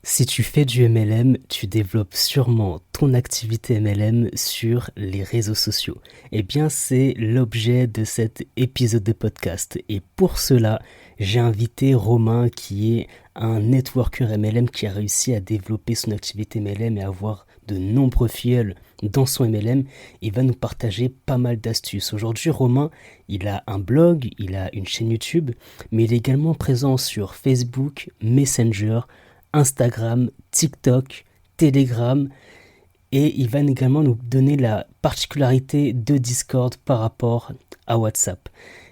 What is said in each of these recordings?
Si tu fais du MLM, tu développes sûrement ton activité MLM sur les réseaux sociaux. Eh bien, c'est l'objet de cet épisode de podcast. Et pour cela, j'ai invité Romain qui est un networker MLM qui a réussi à développer son activité MLM et avoir de nombreux filleuls dans son MLM. Il va nous partager pas mal d'astuces. Aujourd'hui, Romain, il a un blog, il a une chaîne YouTube, mais il est également présent sur Facebook, Messenger, Instagram, TikTok, Telegram, et il va également nous donner la particularité de Discord par rapport à WhatsApp.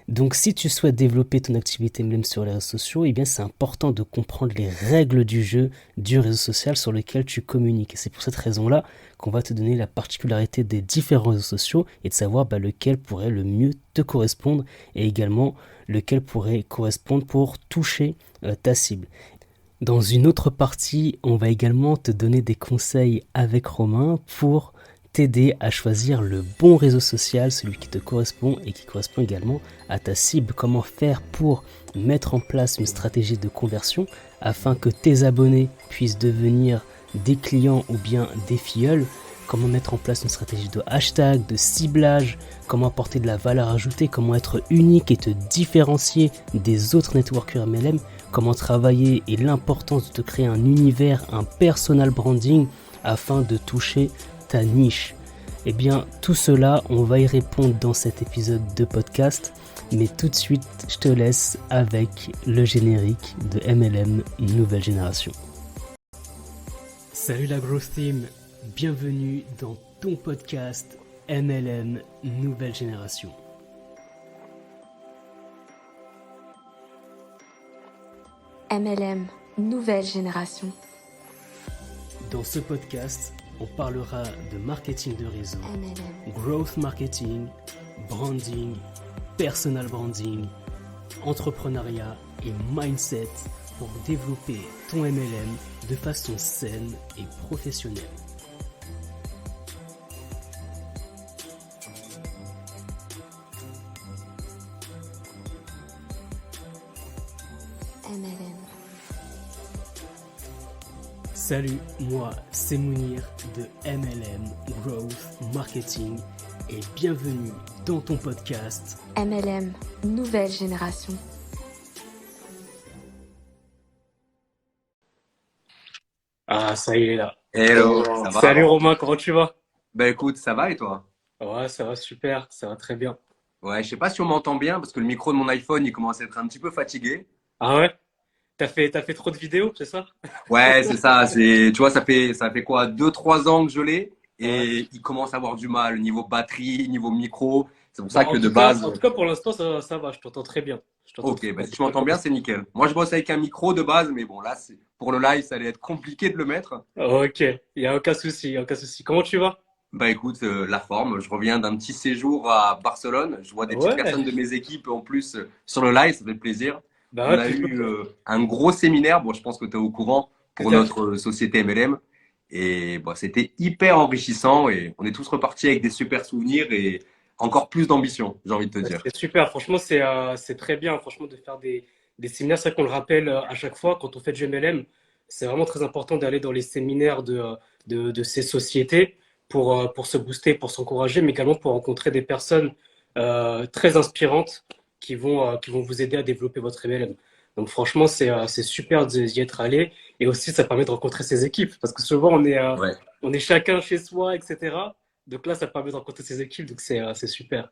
Donc si tu souhaites développer ton activité même sur les réseaux sociaux, eh bien c'est important de comprendre les règles du jeu du réseau social sur lequel tu communiques. Et c'est pour cette raison-là qu'on va te donner la particularité des différents réseaux sociaux et de savoir lequel pourrait le mieux te correspondre et également lequel pourrait correspondre pour toucher ta cible. Dans une autre partie, on va également te donner des conseils avec Romain pour t'aider à choisir le bon réseau social, celui qui te correspond et qui correspond également à ta cible. Comment faire pour mettre en place une stratégie de conversion afin que tes abonnés puissent devenir des clients ou bien des filleuls. Comment mettre en place une stratégie de hashtag, de ciblage, comment apporter de la valeur ajoutée, comment être unique et te différencier des autres networkers MLM, comment travailler et l'importance de te créer un univers, un personal branding afin de toucher ta niche. Eh bien, tout cela, on va y répondre dans cet épisode de podcast. Mais tout de suite, je te laisse avec le générique de MLM Nouvelle Génération. Salut la Growth Team, bienvenue dans ton podcast MLM Nouvelle Génération. MLM Nouvelle Génération. Dans ce podcast, on parlera de marketing de réseau, MLM. growth marketing, branding, personal branding, entrepreneuriat et mindset pour développer ton MLM de façon saine et professionnelle. MLM. Salut, moi c'est Mounir de MLM Growth Marketing et bienvenue dans ton podcast MLM Nouvelle Génération. Ah, ça y est là. Hello, ça va? Salut Romain, comment tu vas? Bah écoute, ça va et toi? Ouais, ça va super, ça va très bien. Ouais, je sais pas si on m'entend bien parce que le micro de mon iPhone il commence à être un petit peu fatigué. Ah ouais? T'as fait trop de vidéos, c'est ça? Ouais, c'est ça, tu vois, ça fait quoi, 2, 3 ans que je l'ai Ouais. et il commence à avoir du mal, niveau batterie, niveau micro. C'est pour Bah, ça que de base, en tout cas, pour l'instant, ça va, je t'entends très bien. Je t'entends très ok, bah bien. si tu m'entends bien, c'est nickel. Moi, je bosse avec un micro de base, mais bon, là, pour le live, ça allait être compliqué de le mettre. Ok, il n'y a aucun souci, y a aucun souci. Comment tu vas? Bah écoute, la forme, je reviens d'un petit séjour à Barcelone. Je vois des petites Ouais, personnes de mes équipes en plus sur le live, ça fait plaisir. bah On ouais, a plutôt. eu un gros séminaire, bon, je pense que tu es au courant, Tout pour à fait. notre société MLM. Et bon, c'était hyper enrichissant et on est tous repartis avec des super souvenirs et encore plus d'ambition, j'ai envie de te Ouais, dire. c'était super, franchement, c'est très bien, franchement, de faire des séminaires. C'est vrai qu'on le rappelle à chaque fois quand on fait du MLM. C'est vraiment très important d'aller dans les séminaires de ces sociétés pour se booster, pour s'encourager, mais également pour rencontrer des personnes très inspirantes qui vont vous aider à développer votre MLM. Donc, franchement, c'est super d'y être allé. Et aussi, ça permet de rencontrer ses équipes, parce que souvent, Ouais, on est chacun chez soi, etc. Donc là, ça permet de rencontrer ses équipes, donc c'est super.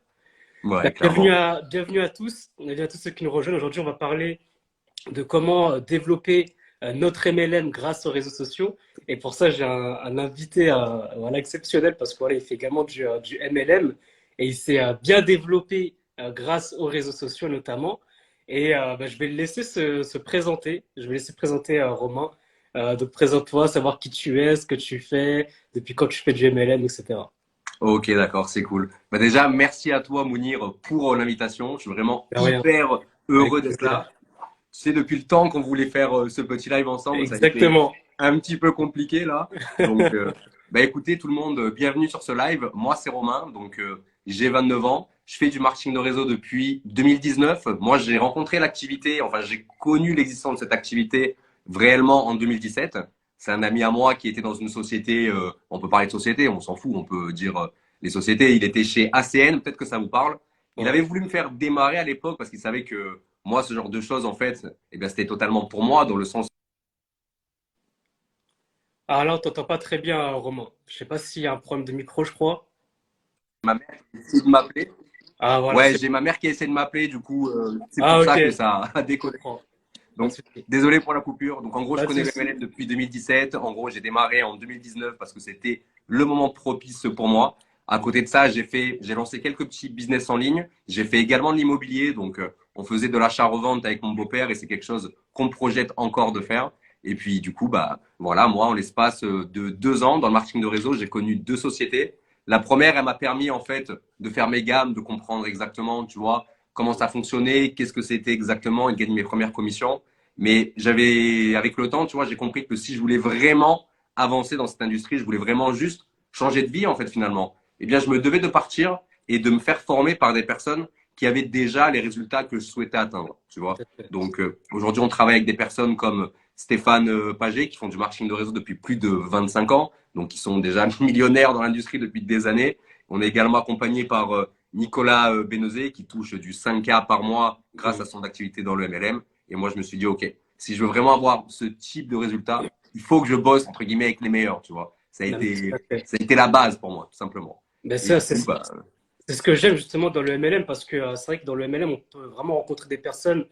Bah, ouais, clairement. bienvenue à tous. Bienvenue à tous ceux qui nous rejoignent. Aujourd'hui, on va parler de comment développer notre MLM grâce aux réseaux sociaux. Et pour ça, j'ai un invité voilà, exceptionnel parce que voilà, il fait également du MLM et il s'est bien développé grâce aux réseaux sociaux notamment. Et je vais le laisser se présenter. Je vais laisser présenter Romain. Donc présente-toi, savoir qui tu es, ce que tu fais, depuis quand tu fais du MLM, etc. Ok, d'accord, c'est cool. Bah déjà, merci à toi, Mounir, pour l'invitation. Je suis vraiment De rien, hyper avec heureux d'être plaisir. là. Tu sais, depuis le temps qu'on voulait faire ce petit live ensemble, ça a été Exactement. un petit peu compliqué là. Donc, bah écoutez tout le monde, bienvenue sur ce live. Moi, c'est Romain, donc j'ai 29 ans. Je fais du marketing de réseau depuis 2019. Moi, j'ai rencontré l'activité, enfin, j'ai connu l'existence de cette activité réellement en 2017. c'est un ami à moi qui était dans une société, on peut parler de société, on s'en fout, on peut dire les sociétés. Il était chez ACN, peut-être que ça vous parle. Il avait Ouais. voulu me faire démarrer à l'époque parce qu'il savait que moi, ce genre de choses, en fait, eh bien, c'était totalement pour moi, dans le sens Ah là, on t'entend pas très bien, Romain. Je sais pas s'il y a un problème de micro, je crois. où ma mère essayait de m'appeler. Ah voilà, Ouais, c'est j'ai bon. ma mère qui essaie de m'appeler, du coup, c'est Ah pour ok, ça que je ça a décollé. comprends. Pas de Donc, souci. désolé pour la coupure. Donc, en gros, je Pas de connais le souci. MLM depuis 2017. En gros, j'ai démarré en 2019 parce que c'était le moment propice pour moi. À côté de ça, j'ai lancé quelques petits business en ligne. J'ai fait également de l'immobilier. Donc, on faisait de l'achat-revente avec mon beau-père et c'est quelque chose qu'on projette encore de faire. Et puis, du coup, bah, voilà, moi, en l'espace de 2 ans dans le marketing de réseau, j'ai connu 2 sociétés. La première, elle m'a permis, en fait, de faire mes gammes, de comprendre exactement, tu vois, comment ça fonctionnait, qu'est-ce que c'était exactement et de gagner mes premières commissions. Mais avec le temps, tu vois, j'ai compris que si je voulais vraiment avancer dans cette industrie, je voulais vraiment juste changer de vie, en fait, finalement. Eh bien, je me devais de partir et de me faire former par des personnes qui avaient déjà les résultats que je souhaitais atteindre, tu vois. Tout à fait. Donc, aujourd'hui, on travaille avec des personnes comme Stéphane Pagé, qui font du marketing de réseau depuis plus de 25 ans, donc qui sont déjà millionnaires dans l'industrie depuis des années. On est également accompagné par Nicolas Bénezé, qui touche du 5K par mois grâce Mhm. à son activité dans le MLM. Et moi, je me suis dit, OK, si je veux vraiment avoir ce type de résultat, il faut que je bosse, entre guillemets, avec les meilleurs, tu vois. Non, mais tout à fait. Ça a été la base pour moi, tout simplement. Ben Et ça, du coup, bah, c'est ce que j'aime justement dans le MLM parce que c'est vrai que dans le MLM, on peut vraiment rencontrer des personnes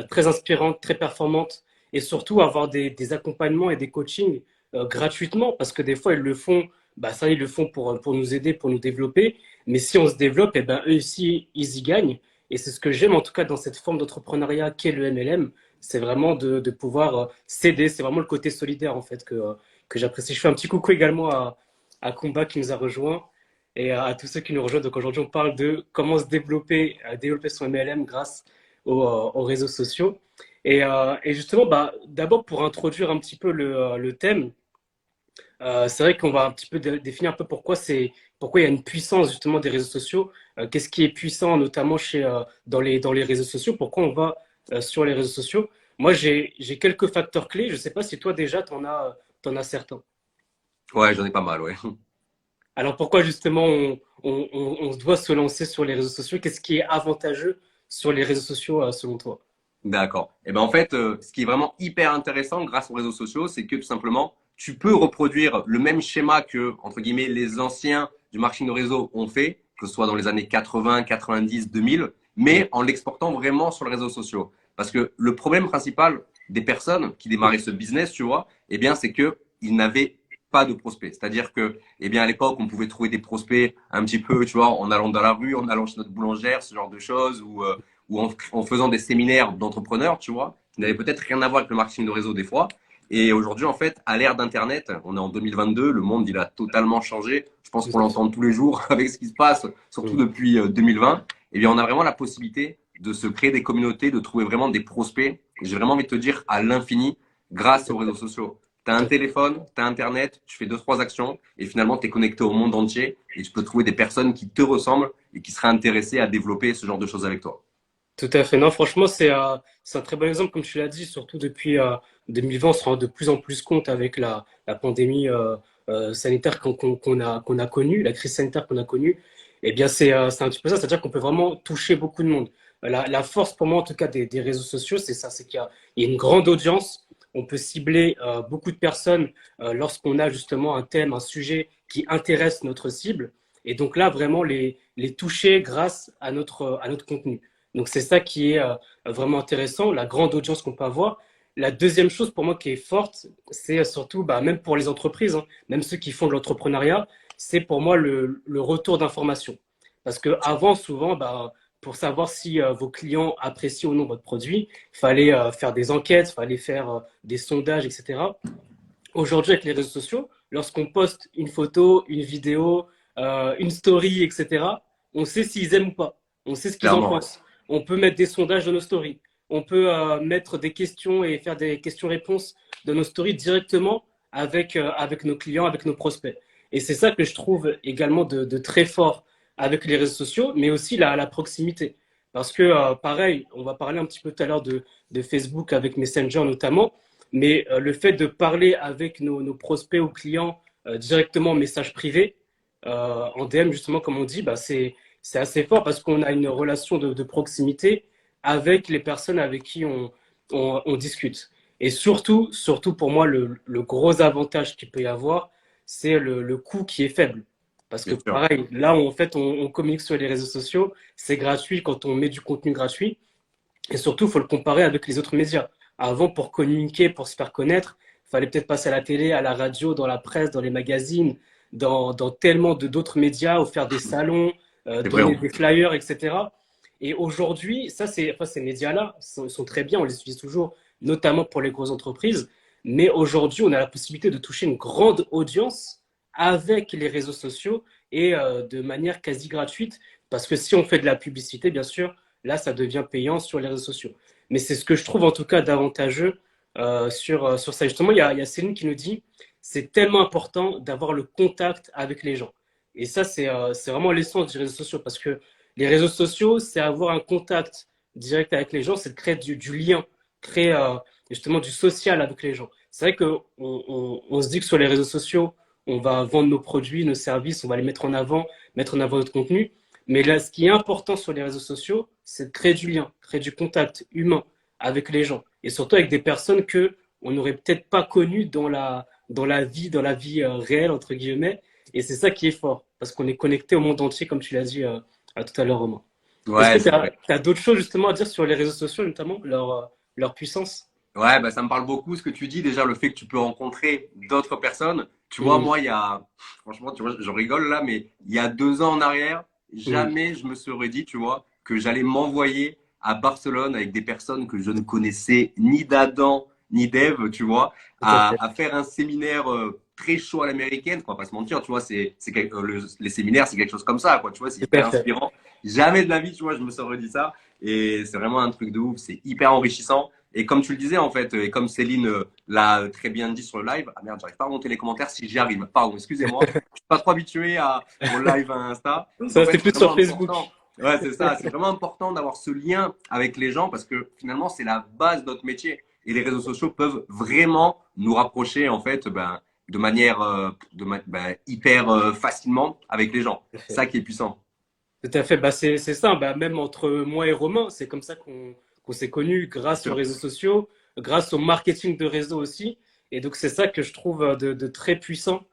très inspirantes, très performantes et surtout avoir des accompagnements et des coachings gratuitement parce que des fois, ils le font, bah, ça, ils le font pour nous aider, pour nous développer. Mais si on se développe, et ben, eux aussi, ils y gagnent. Et c'est ce que j'aime en tout cas dans cette forme d'entrepreneuriat qu'est le MLM. C'est vraiment de pouvoir s'aider. C'est vraiment le côté solidaire en fait que j'apprécie. Je fais un petit coucou également à Combat qui nous a rejoints et à tous ceux qui nous rejoignent. Donc aujourd'hui, on parle de comment se développer, développer son MLM grâce aux réseaux sociaux. Et justement, bah, d'abord pour introduire un petit peu le thème, c'est vrai qu'on va un petit peu définir un peu pourquoi il y a une puissance justement des réseaux sociaux. Qu'est-ce qui est puissant notamment dans les réseaux sociaux? Pourquoi on va sur les réseaux sociaux? Moi, j'ai quelques facteurs clés. Je ne sais pas si toi déjà, t'en as certains. ouais, j'en ai pas mal, ouais. Alors pourquoi justement on doit se lancer sur les réseaux sociaux? Qu'est-ce qui est avantageux sur les réseaux sociaux selon toi? D'accord. Et ben en fait, ce qui est vraiment hyper intéressant grâce aux réseaux sociaux, c'est que tout simplement, tu peux reproduire le même schéma que, entre guillemets, les anciens du marketing de réseau ont fait, que ce soit dans les années 80, 90, 2000, Mm, mais en l'exportant vraiment sur les réseaux sociaux. Parce que le problème principal des personnes qui démarraient ce business, tu vois, eh bien, c'est que ils n'avaient pas de prospects. C'est-à-dire que, eh bien, à l'époque, on pouvait trouver des prospects un petit peu, tu vois, en allant dans la rue, en allant chez notre boulangère, ce genre de choses, ou en faisant des séminaires d'entrepreneurs, tu vois, qui n'avaient peut-être rien à voir avec le marketing de réseau des fois. Et aujourd'hui, en fait, à l'ère d'Internet, on est en 2022, le monde, il a totalement changé. Je pense tout qu'on à fait. l'entend tous les jours avec ce qui se passe, surtout Mm. depuis 2020. Eh bien, on a vraiment la possibilité de se créer des communautés, de trouver vraiment des prospects. J'ai vraiment envie de te dire à l'infini grâce Tout aux à réseaux fait. sociaux. Tu as un Tout à fait. téléphone, tu as Internet, tu fais deux, trois actions et finalement, tu es connecté au monde entier et tu peux trouver des personnes qui te ressemblent et qui seraient intéressées à développer ce genre de choses avec toi. Tout à fait. Non, franchement, c'est un très bon exemple, comme tu l'as dit, surtout depuis 2020, on se rend de plus en plus compte avec la pandémie sanitaire qu'on a connue, la crise sanitaire qu'on a connue. Eh bien, c'est un petit peu ça, c'est-à-dire qu'on peut vraiment toucher beaucoup de monde. La force pour moi, en tout cas, des réseaux sociaux, c'est ça, c'est il y a une grande audience. On peut cibler beaucoup de personnes lorsqu'on a justement un thème, un sujet qui intéresse notre cible. Et donc là, vraiment les toucher grâce à notre contenu. Donc c'est ça qui est vraiment intéressant, la grande audience qu'on peut avoir. La deuxième chose pour moi qui est forte, c'est surtout, bah, même pour les entreprises, hein, même ceux qui font de l'entrepreneuriat, c'est pour moi le retour d'information. Parce que avant, souvent, bah, pour savoir si vos clients apprécient ou non votre produit, il fallait faire des enquêtes, il fallait faire des sondages, etc. Aujourd'hui, avec les réseaux sociaux, lorsqu'on poste une photo, une vidéo, une story, etc., on sait s'ils aiment ou pas. On sait ce qu'ils en Clairement. pensent. On peut mettre des sondages dans nos stories. On peut mettre des questions et faire des questions-réponses dans nos stories directement avec nos clients, avec nos prospects. Et c'est ça que je trouve également de très fort avec les réseaux sociaux, mais aussi la proximité. Parce que, pareil, on va parler un petit peu tout à l'heure de Facebook avec Messenger notamment. Mais le fait de parler avec nos prospects ou clients directement en message privé, en DM, justement, comme on dit, bah, c'est assez fort parce qu'on a une relation de proximité avec les personnes avec qui on discute. Et surtout pour moi, le gros avantage qu'il peut y avoir, c'est le coût qui est faible. Parce que Bien sûr. pareil, là, en fait, on communique sur les réseaux sociaux, c'est gratuit quand on met du contenu gratuit. Et surtout, il faut le comparer avec les autres médias. Avant, pour communiquer, pour se faire connaître, il fallait peut-être passer à la télé, à la radio, dans la presse, dans les magazines, dans tellement d'autres médias, ou faire des salons, C'est vrai. donner des flyers, etc. Et aujourd'hui, enfin, ces médias-là sont très bien, on les utilise toujours, notamment pour les grosses entreprises. Mais aujourd'hui, on a la possibilité de toucher une grande audience avec les réseaux sociaux et de manière quasi gratuite. Parce que si on fait de la publicité, bien sûr, là, ça devient payant sur les réseaux sociaux. Mais c'est ce que je trouve en tout cas d'avantageux sur ça. Justement, il y a Céline qui nous dit, c'est tellement important d'avoir le contact avec les gens. Et ça, c'est vraiment l'essence des réseaux sociaux parce que les réseaux sociaux, c'est avoir un contact direct avec les gens, c'est de créer du lien, créer justement du social avec les gens. C'est vrai qu'on se dit que sur les réseaux sociaux, on va vendre nos produits, nos services, on va les mettre en avant notre contenu. Mais là, ce qui est important sur les réseaux sociaux, c'est de créer du lien, créer du contact humain avec les gens. Et surtout avec des personnes que on n'aurait peut-être pas connues dans la vie réelle, entre guillemets. Et c'est ça qui est fort, parce qu'on est connecté au monde entier, comme tu l'as dit à tout à l'heure, Romain. Est-ce que Ouais, tu c'est vrai. as d'autres choses justement à dire sur les réseaux sociaux, notamment leur puissance? Ouais, bah, ça me parle beaucoup ce que tu dis. Déjà, le fait que tu peux rencontrer d'autres personnes. Tu vois, Mmh, moi, franchement, tu vois, je rigole là, mais il y a 2 ans en arrière, mmh, jamais je me serais dit, tu vois, que j'allais m'envoyer à Barcelone avec des personnes que je ne connaissais ni d'Adam ni d'Ève, tu vois, tout à fait. à faire un séminaire très chaud à l'américaine, quoi, pas se mentir, tu vois, les séminaires, c'est quelque chose comme ça, quoi, tu vois, c'est Tout à hyper fait. inspirant. Jamais de la vie, tu vois, je me serais dit ça. Et c'est vraiment un truc de ouf, c'est hyper enrichissant. Et comme tu le disais, en fait, et comme Céline l'a très bien dit sur le live, ah merde, j'arrive pas à monter les commentaires si j'y arrive. Pardon, excusez-moi. Je suis pas trop habitué au live à Insta. Donc, en Ça, fait, c'est c'est plus vraiment sur Facebook. important. Ouais, c'est ça. C'est vraiment important d'avoir ce lien avec les gens parce que finalement, c'est la base de notre métier. Et les réseaux sociaux peuvent vraiment nous rapprocher, en fait, ben, de manière hyper facilement avec les gens. Tout à fait. Ça qui est puissant. Tout à fait. Bah, c'est ça. Bah, même entre moi et Romain, c'est comme ça qu'on s'est connus Bien grâce aux sûr. réseaux sociaux, grâce au marketing de réseau aussi. Et donc, c'est ça que je trouve de très puissant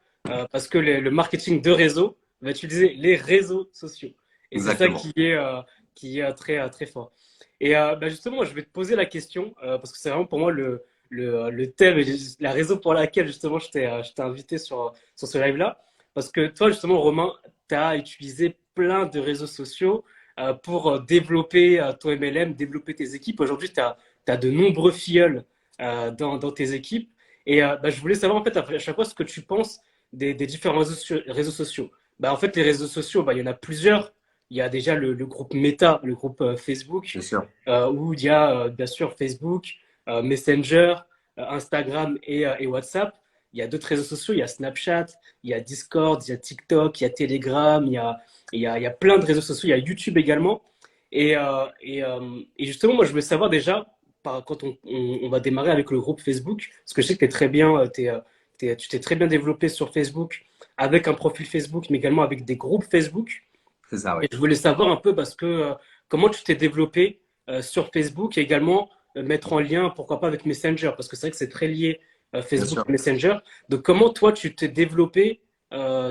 parce que le marketing de réseau va utiliser les réseaux sociaux. Et c'est ça Exactement. qui est très fort. Et bah, justement, je vais te poser la question parce que c'est vraiment pour moi le thème et la raison pour laquelle justement je t'ai invité sur ce live-là. Parce que toi, justement, Romain, tu as utilisé plein de réseaux sociaux pour développer ton MLM, développer tes équipes. Aujourd'hui, tu as de nombreux filleuls dans tes équipes. Et bah, je voulais savoir en fait à chaque fois ce que tu penses des différents réseaux sociaux. Bah, en fait, les réseaux sociaux, bah, il y en a plusieurs. Il y a déjà le groupe Meta, le groupe Facebook, Bien sûr. où il y a bien sûr Facebook, Messenger, Instagram et WhatsApp. Il y a d'autres réseaux sociaux, il y a Snapchat, il y a Discord, il y a TikTok, il y a Telegram, il y a plein de réseaux sociaux, il y a YouTube également. Et justement, moi, je voulais savoir déjà, quand on va démarrer avec le groupe Facebook, parce que je sais que t'es très bien, tu t'es très bien développé sur Facebook, avec un profil Facebook, mais également avec des groupes Facebook. C'est ça, Et ouais. je voulais savoir un peu parce que comment tu t'es développé sur Facebook et également mettre en lien, pourquoi pas avec Messenger, parce que c'est vrai que c'est très lié Bien Facebook sûr. et Messenger. Donc comment toi tu t'es développé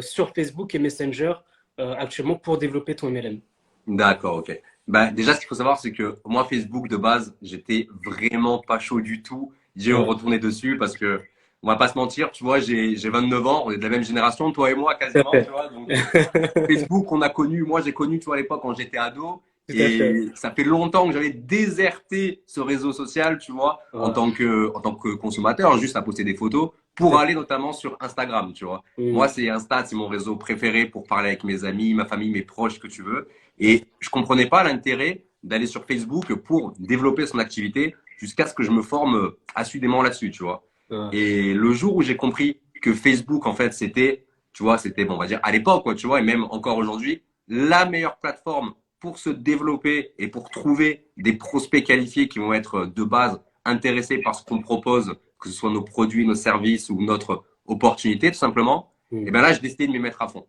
sur Facebook et Messenger actuellement pour développer ton MLM? D'accord, ok. Bah, déjà, ce qu'il faut savoir, c'est que moi, Facebook, de base, j'étais vraiment pas chaud du tout. J'ai Ouais, retourné dessus parce que, on va pas se mentir, tu vois, j'ai 29 ans, on est de la même génération, toi et moi, tout à quasiment, tu fait. vois. Donc, Facebook, on a connu, moi, j'ai connu, tu vois, à l'époque, quand j'étais ado. Tout à fait. Et ça fait longtemps que j'avais déserté ce réseau social, tu vois, Ouais, en tant que consommateur, juste à poster des photos, tout pour à aller fait. notamment sur Instagram, tu vois. Moi, Mm. c'est Insta, c'est mon réseau préféré pour parler avec mes amis, ma famille, mes proches, ce que tu veux. Et je comprenais pas l'intérêt d'aller sur Facebook pour développer son activité jusqu'à ce que je me forme assidûment là-dessus, tu vois. Ouais, Et le jour où j'ai compris que Facebook, en fait, c'était, tu vois, c'était, bon, on va dire, à l'époque, quoi, tu vois, et même encore aujourd'hui, la meilleure plateforme pour se développer et pour trouver des prospects qualifiés qui vont être de base intéressés par ce qu'on propose que ce soit nos produits, nos services ou notre opportunité, tout simplement, et bien là, j'ai décidé de m'y mettre à fond.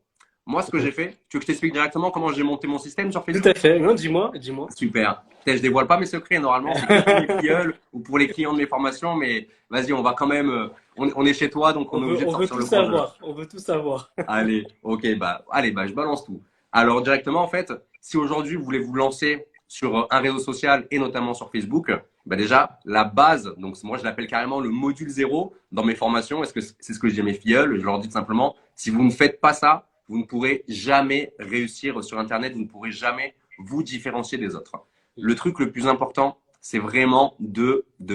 Moi, ce que j'ai fait, tu veux que je t'explique directement comment j'ai monté mon système sur Tout Facebook? à fait. Non, dis-moi. Super. Peut-être je dévoile pas mes secrets, normalement, c'est que pour mes filleuls ou pour les clients de mes formations, mais vas-y, on va quand même, on est chez toi, donc on est obligé de On veut sortir tout le gros jeu. savoir. On veut tout savoir. Allez, ok, allez, je balance tout. Alors, directement, en fait, si aujourd'hui vous voulez vous lancer sur un réseau social et notamment sur Facebook, bah déjà, la base, donc moi je l'appelle carrément le module zéro dans mes formations, est-ce que c'est ce que je dis à mes filleuls, je leur dis tout simplement, si vous ne faites pas ça, vous ne pourrez jamais réussir sur Internet, vous ne pourrez jamais vous différencier des autres. Le truc le plus important, c'est vraiment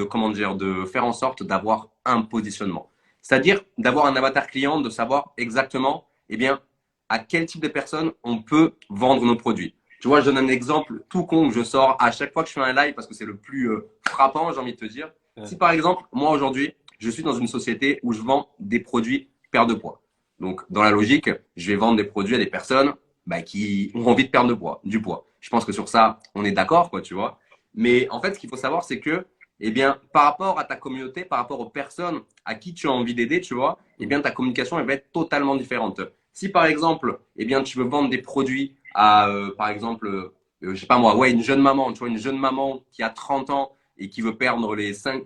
comment dire, de faire en sorte d'avoir un positionnement. C'est-à-dire d'avoir un avatar client, de savoir exactement, eh bien, à quel type de personne on peut vendre nos produits. Tu vois, je donne un exemple tout con que je sors à chaque fois que je fais un live parce que c'est le plus frappant, j'ai envie de te dire. Ouais. Si par exemple, moi aujourd'hui, je suis dans une société où je vends des produits perte de poids. Donc, dans la logique, je vais vendre des produits à des personnes qui ont envie de perdre du poids. Je pense que sur ça, on est d'accord, quoi, tu vois. Mais en fait, ce qu'il faut savoir, c'est que, eh bien, par rapport à ta communauté, par rapport aux personnes à qui tu as envie d'aider, tu vois, eh bien, ta communication, elle va être totalement différente. Si par exemple, eh bien, tu veux vendre des produits à, par exemple, je sais pas moi, ouais, une jeune maman, tu vois, une jeune maman qui a 30 ans et qui veut perdre les 5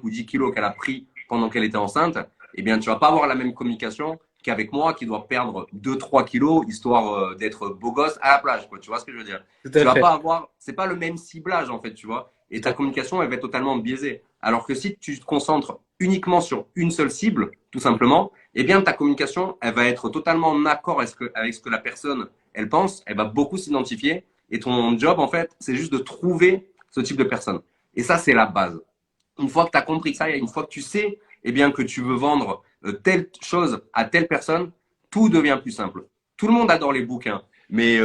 ou 10 kilos qu'elle a pris pendant qu'elle était enceinte, eh bien, tu vas pas avoir la même communication qu'avec moi qui dois perdre 2-3 kilos histoire d'être beau gosse à la plage, quoi. Tu vois ce que je veux dire? Tout Tu à vas fait. pas avoir, c'est pas le même ciblage en fait, tu vois. Et Tout à ta fait. communication, elle va être totalement biaisée. Alors que si tu te concentres uniquement sur une seule cible, tout simplement, eh bien, ta communication, elle va être totalement en accord avec ce que la personne, elle pense. Elle va beaucoup s'identifier. Et ton job, en fait, c'est juste de trouver ce type de personne. Et ça, c'est la base. Une fois que tu as compris ça, et une fois que tu sais, eh bien, que tu veux vendre telle chose à telle personne, tout devient plus simple. Tout le monde adore les bouquins, mais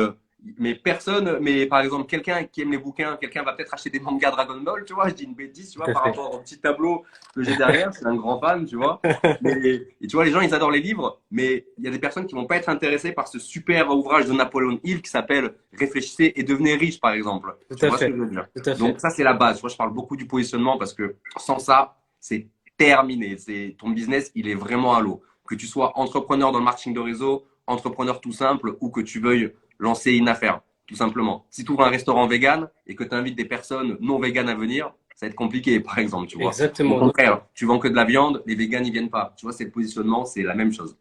personne, mais par exemple, quelqu'un qui aime les bouquins, quelqu'un va peut-être acheter des mangas Dragon Ball, tu vois, je dis une bêtise, tu Tout vois, à par fait. rapport au petit tableau que j'ai derrière, c'est un grand fan, tu vois. Et tu vois, les gens, ils adorent les livres, mais il y a des personnes qui vont pas être intéressées par ce super ouvrage de Napoléon Hill qui s'appelle Réfléchissez et devenez riche, par exemple. Tout Tu à vois ce que fait. je veux dire? Tout à Donc fait. ça, c'est la base. Tu vois, je parle beaucoup du positionnement parce que sans ça, c'est terminé. Ton business, il est vraiment à l'eau. Que tu sois entrepreneur dans le marketing de réseau, entrepreneur tout simple, ou que tu veuilles lancer une affaire, tout simplement. Si tu ouvres un restaurant vegan et que tu invites des personnes non véganes à venir, ça va être compliqué, par exemple, tu vois. Au Exactement. Non, contraire, tu vends que de la viande, les véganes, ils viennent pas. Tu vois, c'est le positionnement, c'est la même chose.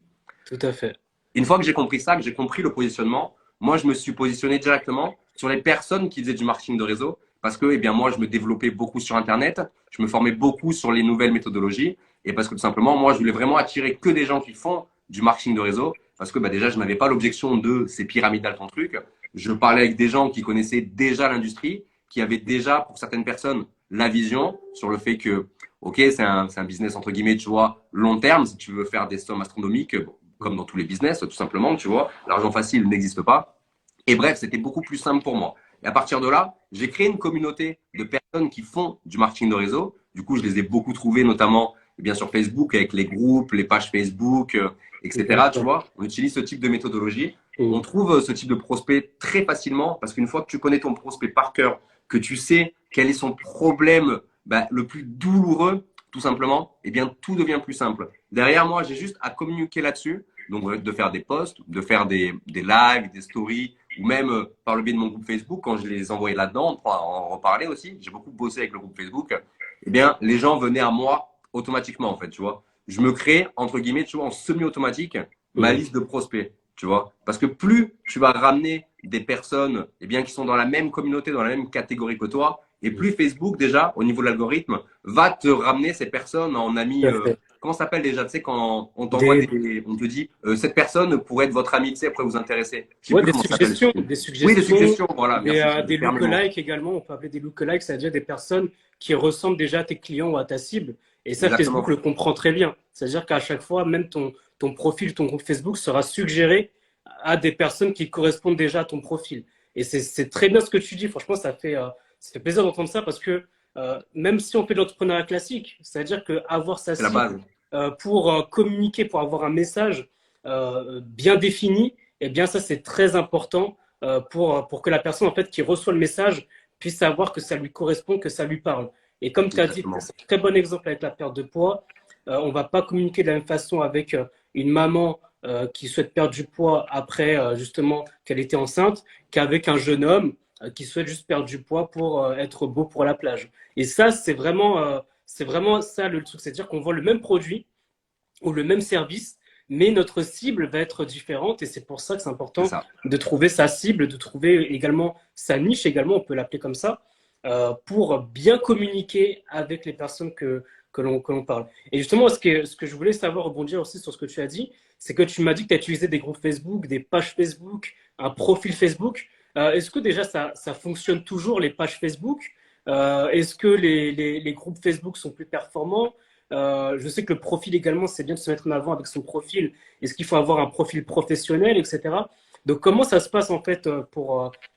tout à fait. Une fois que j'ai compris ça, que j'ai compris le positionnement, moi, je me suis positionné directement sur les personnes qui faisaient du marketing de réseau parce que, eh bien, moi, je me développais beaucoup sur Internet, je me formais beaucoup sur les nouvelles méthodologies et parce que tout simplement, moi, je voulais vraiment attirer que des gens qui font du marketing de réseau parce que déjà, je n'avais pas l'objection de c'est pyramidal ton truc. Je parlais avec des gens qui connaissaient déjà l'industrie, qui avaient déjà, pour certaines personnes, la vision sur le fait que, ok, c'est un business entre guillemets, tu vois, long terme, si tu veux faire des sommes astronomiques, comme dans tous les business, tout simplement, tu vois. L'argent facile n'existe pas. Et bref, c'était beaucoup plus simple pour moi. Et à partir de là, j'ai créé une communauté de personnes qui font du marketing de réseau. Du coup, je les ai beaucoup trouvées, notamment bien sur Facebook, avec les groupes, les pages Facebook, etc. Tu Exactement. vois, on utilise ce type de méthodologie. On Mm. trouve ce type de prospect très facilement parce qu'une fois que tu connais ton prospect par cœur, que tu sais quel est son problème le plus douloureux, tout simplement, eh bien, tout devient plus simple. Derrière moi, j'ai juste à communiquer là-dessus. Donc, de faire des posts, de faire des lives, des stories, ou même par le biais de mon groupe Facebook, quand je les envoyais là-dedans, on pourra en reparler aussi. J'ai beaucoup bossé avec le groupe Facebook. Eh bien, les gens venaient à moi automatiquement, en fait, tu vois. Je me crée, entre guillemets, tu vois, en semi-automatique, ma Mm. liste de prospects, tu vois. Parce que plus tu vas ramener des personnes, eh bien, qui sont dans la même communauté, dans la même catégorie que toi, et Mm. plus Facebook, déjà, au niveau de l'algorithme, va te ramener ces personnes en Tout amis. à fait. Comment ça s'appelle déjà? Tu sais, quand on t'envoie Des, on te dit, cette personne pourrait être votre ami, tu sais, pourrait vous intéresser. Je sais ouais, plus comment ça s'appelle. des Oui, des suggestions, suggestions, voilà, merci, je des perds mes mots. lookalikes également. On peut appeler des lookalikes, c'est-à-dire des personnes qui ressemblent déjà à tes clients ou à ta cible. Et ça, Facebook Exactement. le comprend très bien. C'est-à-dire qu'à chaque fois, même ton profil, ton groupe Facebook sera suggéré à des personnes qui correspondent déjà à ton profil. Et c'est très bien ce que tu dis. Franchement, ça fait plaisir d'entendre ça parce que même si on fait de l'entrepreneuriat classique, c'est-à-dire qu'avoir sa C'est la cible base. pour communiquer, pour avoir un message bien défini, eh bien ça c'est très important pour que la personne en fait qui reçoit le message puisse savoir que ça lui correspond, que ça lui parle. Et comme tu as dit, Exactement. c'est un très bon exemple avec la perte de poids. on va pas communiquer de la même façon avec une maman qui souhaite perdre du poids après justement qu'elle était enceinte qu'avec un jeune homme qui souhaite juste perdre du poids pour être beau pour la plage. Et ça, c'est vraiment ça le truc, c'est-à-dire qu'on vend le même produit ou le même service, mais notre cible va être différente et c'est pour ça que c'est C'est important ça. de trouver sa cible, de trouver également sa niche également, on peut l'appeler comme ça, pour bien communiquer avec les personnes que l'on parle. Et justement, ce que je voulais savoir, rebondir aussi sur ce que tu as dit, c'est que tu m'as dit que tu as utilisé des groupes Facebook, des pages Facebook, un profil Facebook. Est-ce que déjà ça fonctionne toujours les pages Facebook? Est-ce que les groupes Facebook sont plus performants? Je sais que le profil également, c'est bien de se mettre en avant avec son profil. Est-ce qu'il faut avoir un profil professionnel, etc. Donc, comment ça se passe en fait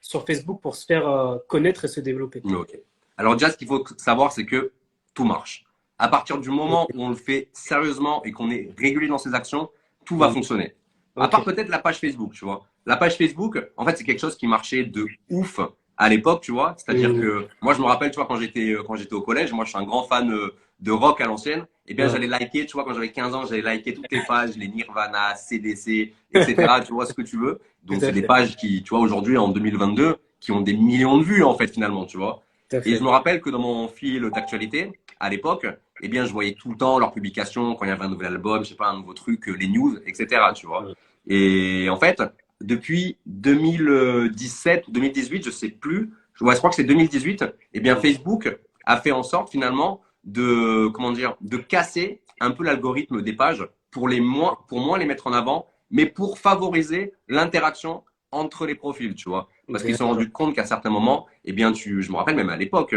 sur Facebook pour se faire connaître et se développer? Ok. Alors déjà, ce qu'il faut savoir, c'est que tout marche. À partir du moment où on le fait sérieusement et qu'on est régulier dans ses actions, tout va fonctionner. À part Ok. peut-être la page Facebook, tu vois. La page Facebook, en fait, c'est quelque chose qui marchait de ouf à l'époque, tu vois. C'est-à-dire Mhm. que moi, je me rappelle, tu vois, quand j'étais au collège, moi, je suis un grand fan de rock à l'ancienne. Eh bien, Ouais. j'allais liker, tu vois, quand j'avais 15 ans, j'allais liker toutes les pages, les Nirvana, CDC, etc. Tu vois ce que tu veux. Tout Donc, à c'est des fait. pages qui, tu vois, aujourd'hui, en 2022, qui ont des millions de vues, en fait, finalement, tu vois. Tout à Et je fait. me rappelle que dans mon fil d'actualité, à l'époque, eh bien, je voyais tout le temps leurs publications quand il y avait un nouvel album, je sais pas, un nouveau truc, les news, etc. Tu vois. Ouais. Et en fait, depuis 2017 ou 2018, je sais plus, ouais, je crois que c'est 2018, eh bien, Ouais. Facebook a fait en sorte finalement de, comment dire, de casser un peu l'algorithme des pages pour moins les mettre en avant, mais pour favoriser l'interaction entre les profils, tu vois. Parce qu'ils se sont D'accord. rendus compte qu'à certains moments, eh bien, je me rappelle même à l'époque,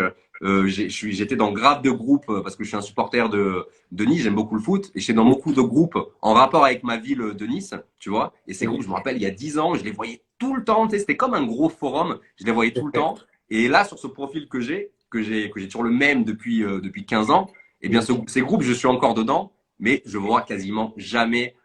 j'étais dans grave de groupes parce que je suis un supporter de Nice, j'aime beaucoup le foot, et j'étais dans beaucoup de groupes en rapport avec ma ville de Nice, tu vois. Et ces groupes, je me rappelle, il y a 10 ans, je les voyais tout le temps, tu sais, c'était comme un gros forum, je les voyais tout le temps. Et là, sur ce profil que j'ai toujours le même depuis 15 ans, eh bien, ces groupes, je suis encore dedans, mais je vois quasiment jamais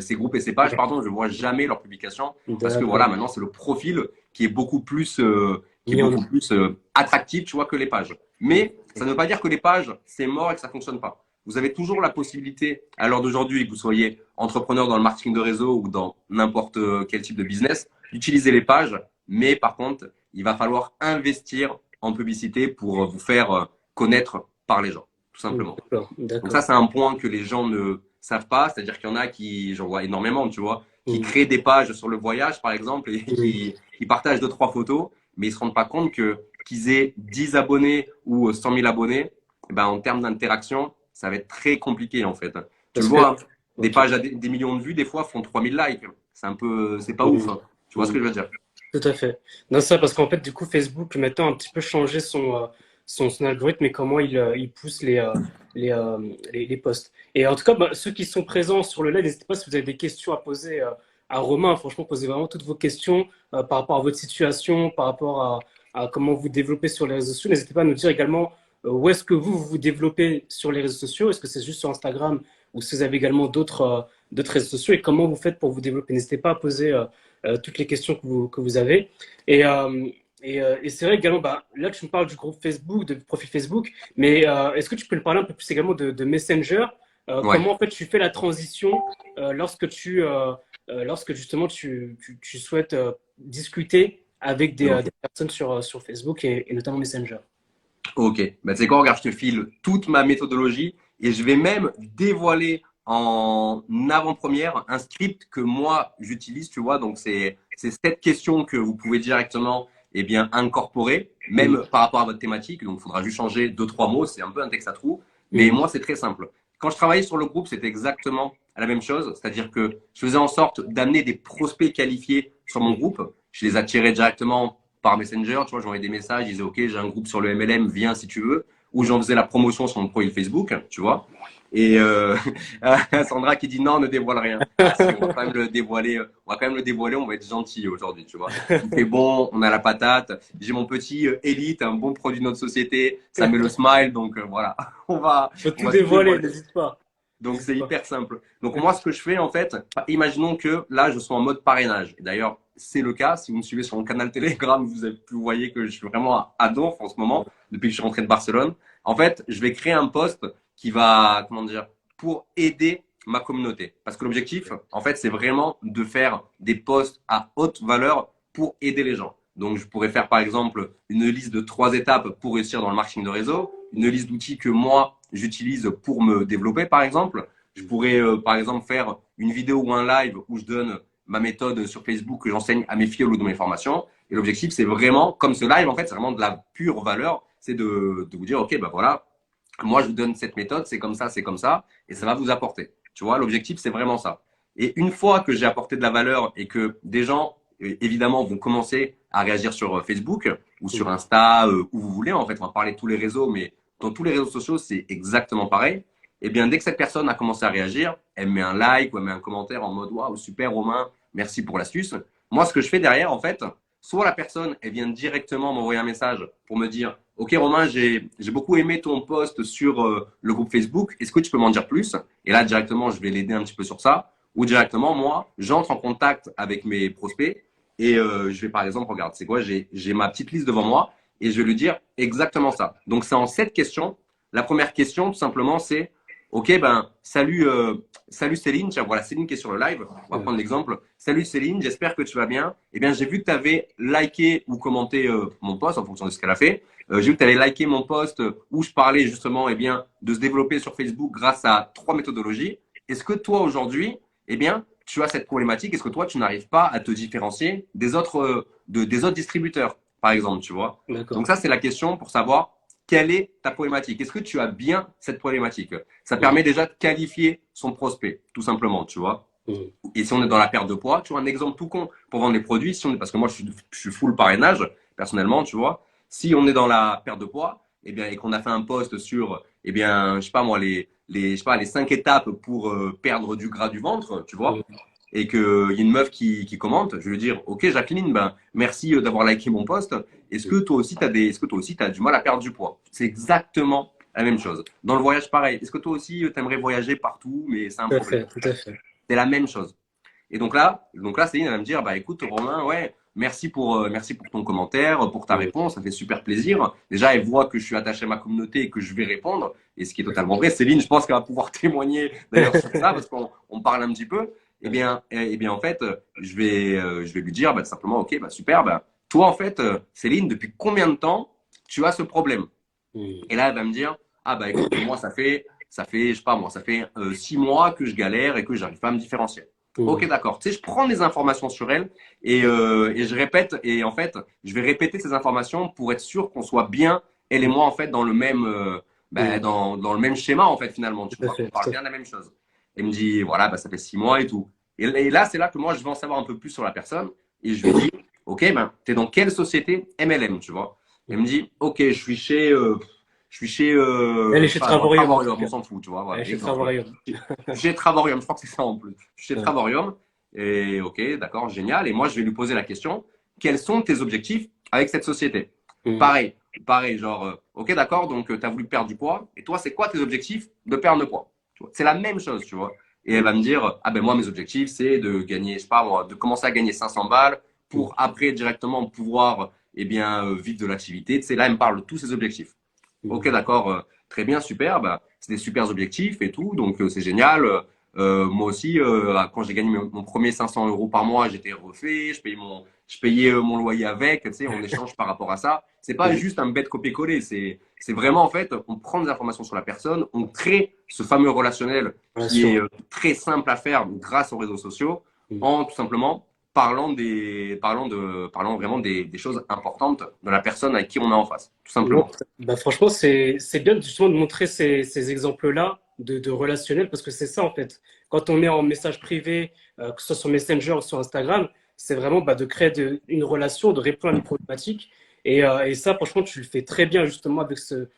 ces groupes et ces pages, pardon, je vois jamais leurs publications parce que voilà, D'accord. maintenant, c'est le profil qui est Mis en beaucoup plus attractif, tu vois, que les pages. Mais ça ne veut pas dire que les pages, c'est mort et que ça fonctionne pas. Vous avez toujours la possibilité, à l'heure d'aujourd'hui, que vous soyez entrepreneur dans le marketing de réseau ou dans n'importe quel type de business, d'utiliser les pages. Mais par contre, il va falloir investir en publicité pour vous faire connaître par les gens, tout simplement. D'accord. Donc ça, D'accord. c'est un point que les gens ne savent pas. C'est-à-dire qu'il y en a qui, j'en vois énormément, tu vois, qui Mhm. créent des pages sur le voyage, par exemple, et Mhm. qui partagent deux, trois photos, mais ils se rendent pas compte que qu'ils aient 10 abonnés ou 100 000 abonnés, eh ben, en termes d'interaction, ça va être très compliqué, en fait. Tu le Parce que, vois, hein, des ok. pages à des millions de vues, des fois, font 3000 likes. C'est un peu, c'est pas ouf, Mhm. hein. Tu vois ce Mhm. que je veux dire? Tout à fait. Non, ça, parce qu'en fait, du coup, Facebook, maintenant, a un petit peu changé son algorithme et comment il pousse les, euh, les posts. Et en tout cas, bah, ceux qui sont présents sur le live, n'hésitez pas si vous avez des questions à poser à Romain. Franchement, posez vraiment toutes vos questions par rapport à votre situation, par rapport à comment vous développez sur les réseaux sociaux. N'hésitez pas à nous dire également où est-ce que vous développez sur les réseaux sociaux. Est-ce que c'est juste sur Instagram ou si vous avez également d'autres réseaux sociaux et comment vous faites pour vous développer. N'hésitez pas à poser toutes les questions que vous avez. Et, et c'est vrai également, bah, là tu me parles du groupe Facebook, de profil Facebook, mais est-ce que tu peux me parler un peu plus également de Messenger? Ouais. Comment en fait tu fais la transition lorsque justement tu souhaites discuter avec Ok. des personnes sur Facebook et notamment Messenger? Ok, bah, tu sais quoi, regarde, je te file toute ma méthodologie et je vais même dévoiler en avant-première un script que moi j'utilise, tu vois. Donc, c'est cette question que vous pouvez directement eh bien, incorporer, Mhm. même par rapport à votre thématique. Donc, il faudra juste changer deux, trois mots. C'est un peu un texte à trous. Mais Mhm. moi, c'est très simple. Quand je travaillais sur le groupe, c'était exactement la même chose. C'est-à-dire que je faisais en sorte d'amener des prospects qualifiés sur mon groupe. Je les attirais directement par Messenger, tu vois, j'envoyais des messages, je disais, OK, j'ai un groupe sur le MLM, viens si tu veux, ou j'en faisais la promotion sur mon profil Facebook, tu vois. Et Sandra qui dit non, ne dévoile rien. Ah si, on va quand même le dévoiler, on va quand même le dévoiler, on va être gentil aujourd'hui, tu vois. Il fait bon, on a la patate, j'ai mon petit Elite, un bon produit de notre société, ça met le smile, donc voilà, Faut on tout va tout dévoiler, dévoiler. n'hésite pas. Donc N'hésite c'est pas. hyper simple. Donc moi, ce que je fais en fait, imaginons que là, je sois en mode parrainage. D'ailleurs, c'est le cas. Si vous me suivez sur mon canal Telegram, vous voyez que je suis vraiment à Donf en ce moment, depuis que je suis rentré de Barcelone. En fait, je vais créer un post qui va, comment dire, pour aider ma communauté. Parce que l'objectif, en fait, c'est vraiment de faire des posts à haute valeur pour aider les gens. Donc, je pourrais faire, par exemple, une liste de 3 étapes pour réussir dans le marketing de réseau, une liste d'outils que moi, j'utilise pour me développer, par exemple. Je pourrais, par exemple, faire une vidéo ou un live où je donne ma méthode sur Facebook que j'enseigne à mes filles au long de mes formations. Et l'objectif, c'est vraiment, comme ce live, en fait, c'est vraiment de la pure valeur. C'est de vous dire, OK, ben voilà, moi, je vous donne cette méthode, c'est comme ça, et ça va vous apporter. Tu vois, l'objectif, c'est vraiment ça. Et une fois que j'ai apporté de la valeur et que des gens, évidemment, vont commencer à réagir sur Facebook ou sur Insta, où vous voulez, en fait, on va parler de tous les réseaux, mais dans tous les réseaux sociaux, c'est exactement pareil. Et bien, dès que cette personne a commencé à réagir, elle met un like ou elle met un commentaire en mode waouh, super Romain, merci pour l'astuce. Moi, ce que je fais derrière, en fait, soit la personne, elle vient directement m'envoyer un message pour me dire ok Romain, j'ai beaucoup aimé ton post sur le groupe Facebook, est-ce que tu peux m'en dire plus? Et là, directement, je vais l'aider un petit peu sur ça. Ou directement, moi, j'entre en contact avec mes prospects et je vais par exemple, regarde, c'est quoi, j'ai ma petite liste devant moi et je vais lui dire exactement ça. Donc, c'est en 7 questions. La première question, tout simplement, c'est ok, ben, salut Céline, tiens, voilà Céline qui est sur le live, on va prendre l'exemple. Salut Céline, j'espère que tu vas bien. Eh bien, j'ai vu que tu avais liké ou commenté mon post en fonction de ce qu'elle a fait. J'ai vu que tu avais liké mon post où je parlais justement eh bien, de se développer sur Facebook grâce à 3 méthodologies. Est-ce que toi, aujourd'hui, eh bien, tu as cette problématique? Est-ce que toi, tu n'arrives pas à te différencier des autres, des autres distributeurs, par exemple, tu vois? Donc ça, c'est la question pour savoir quelle est ta problématique. Est-ce que tu as bien cette problématique? Ça permet déjà de qualifier son prospect, tout simplement, tu vois. Et si on est dans la perte de poids, tu vois, un exemple tout con pour vendre les produits, si on est, parce que moi, je suis full parrainage, personnellement, tu vois. Si on est dans la perte de poids, eh bien, et qu'on a fait un post sur, eh bien, je sais pas moi, je sais pas, les 5 étapes pour perdre du gras du ventre, tu vois, et qu'il y a une meuf qui commente, je vais lui dire, ok Jacqueline, ben, merci d'avoir liké mon post. Est-ce que toi aussi, tu as du mal à perdre du poids? C'est exactement la même chose. Dans le voyage, pareil. Est-ce que toi aussi, tu aimerais voyager partout, mais c'est un Tout à problème? fait, tout à fait. C'est la même chose. Et donc là, Céline, elle va me dire, bah écoute, Romain, ouais, merci pour ton commentaire, pour ta réponse, ça fait super plaisir. Déjà, elle voit que je suis attaché à ma communauté et que je vais répondre, et ce qui est totalement vrai. Céline, je pense qu'elle va pouvoir témoigner d'ailleurs sur ça, parce qu'on parle un petit peu. Eh bien, en fait, je vais lui dire, bah, simplement, ok, bah super, bah, toi, en fait, Céline, depuis combien de temps tu as ce problème? Et là, elle va me dire, ah bah écoute, moi, je sais pas moi, ça fait 6 mois que je galère et que j'arrive pas à me différencier. Ok, d'accord. Tu sais, je prends des informations sur elle et je répète. Et en fait, je vais répéter ces informations pour être sûr qu'on soit bien, elle et moi, en fait, dans le même, dans le même schéma, en fait, finalement. Tu Tout à vois, fait, qu'on parle tout à bien fait. de la même chose. Elle me dit, voilà, bah, ça fait 6 mois et tout. Et là, c'est là que moi, je vais en savoir un peu plus sur la personne. Et je lui dis, ok, ben, t'es dans quelle société MLM, tu vois? Elle me dit, ok, je suis chez, Elle est je sais chez pas, moi, Travaurium en tout Travarium, cas. on s'en fout, tu vois, Elle est voilà, chez exemple. Travaurium. Je suis chez Travarium, je crois que c'est ça en plus. Je suis chez Ouais. Travarium, et ok, d'accord, génial. Et moi, je vais lui poser la question, quels sont tes objectifs avec cette société? Pareil, pareil, genre, ok, d'accord, donc tu as voulu perdre du poids, et toi, c'est quoi tes objectifs de perdre le poids? C'est la même chose, tu vois. Et elle va me dire, ah ben moi, mes objectifs, c'est de gagner, je sais pas moi, de commencer à gagner 500 balles pour après directement pouvoir, eh bien, vivre de l'activité. Tu sais, là, elle me parle de tous ses objectifs. Ok, d'accord, très bien, super. Bah, c'est des super objectifs et tout, donc c'est génial. Moi aussi, quand j'ai gagné mon premier 500 euros par mois, j'étais refait. Je payais mon loyer avec. Tu sais, on échange par rapport à ça. C'est pas juste un bête copier-coller. C'est vraiment en fait, on prend des informations sur la personne, on crée ce fameux relationnel qui est Relation. très simple à faire grâce aux réseaux sociaux, en tout simplement parlant vraiment des choses importantes de la personne avec qui on est en face, tout Non, simplement. bah franchement, c'est bien justement de montrer ces exemples-là de relationnel parce que c'est ça en fait. Quand on est en message privé, que ce soit sur Messenger ou sur Instagram, c'est vraiment bah, de créer une relation, de répondre à une problématique. Et ça, franchement, tu le fais très bien justement avec ce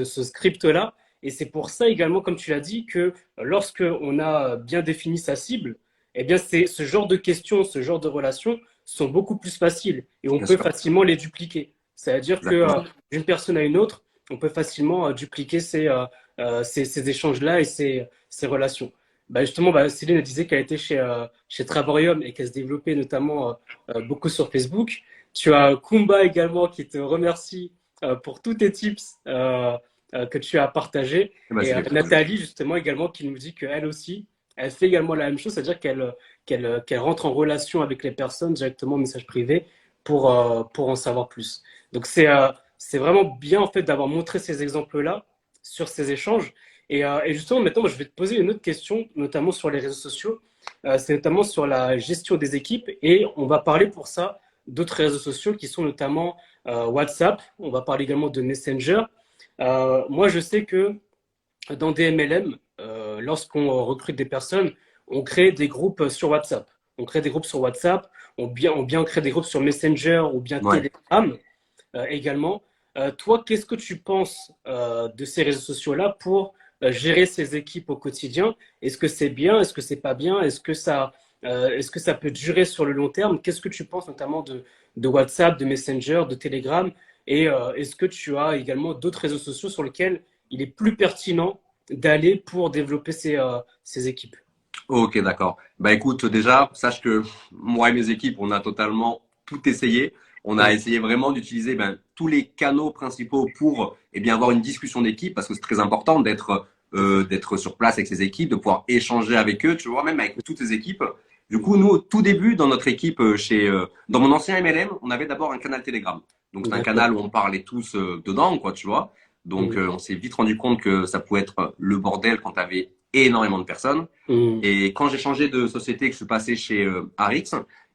script-là. Et c'est pour ça également, comme tu l'as dit, que lorsque on a bien défini sa cible, eh bien, c'est ce genre de questions, ce genre de relations sont beaucoup plus faciles et on Bien peut sûr, facilement les dupliquer. C'est-à-dire que exactement. d'une personne à une autre, on peut facilement dupliquer ces échanges-là et ces relations. Bah justement, bah, Céline elle disait qu'elle était chez Travarium et qu'elle se développait notamment beaucoup sur Facebook. Tu as Kumba également qui te remercie pour tous tes tips que tu as partagé. Bah, Et c'est cool. Nathalie, justement, également, qui nous dit qu'elle aussi, elle fait également la même chose, c'est-à-dire qu'elle rentre en relation avec les personnes directement en message privé pour en savoir plus. Donc, c'est vraiment bien, en fait, d'avoir montré ces exemples-là sur ces échanges. Et justement, maintenant, je vais te poser une autre question, notamment sur les réseaux sociaux. C'est notamment sur la gestion des équipes. Et on va parler pour ça d'autres réseaux sociaux qui sont notamment WhatsApp. On va parler également de Messenger. Moi, je sais que dans des MLM, lorsqu'on recrute des personnes, on crée des groupes sur WhatsApp. On crée des groupes sur WhatsApp, on bien crée des groupes sur Messenger ou bien Ouais. Telegram également. Toi, qu'est-ce que tu penses de ces réseaux sociaux-là pour gérer ces équipes au quotidien? Est-ce que c'est bien? Est-ce que c'est pas bien? Est-ce que ça peut durer sur le long terme? Qu'est-ce que tu penses notamment de WhatsApp, de Messenger, de Telegram? Et est-ce que tu as également d'autres réseaux sociaux sur lesquels il est plus pertinent d'aller pour développer ces équipes? Ok, d'accord. Bah écoute, déjà, sache que moi et mes équipes, on a totalement tout essayé. On a Mm. essayé vraiment d'utiliser tous les canaux principaux pour avoir une discussion d'équipe, parce que c'est très important d'être sur place avec ses équipes, de pouvoir échanger avec eux, tu vois, même avec toutes les équipes. Du coup, nous, au tout début, dans notre équipe, dans mon ancien MLM, on avait d'abord un canal Telegram. Donc, c'est un D'accord. canal où on parlait tous dedans, quoi, tu vois. Donc, Mm. on s'est vite rendu compte que ça pouvait être le bordel quand tu avais énormément de personnes. Mm. Et quand j'ai changé de société, que je suis passé chez Arix,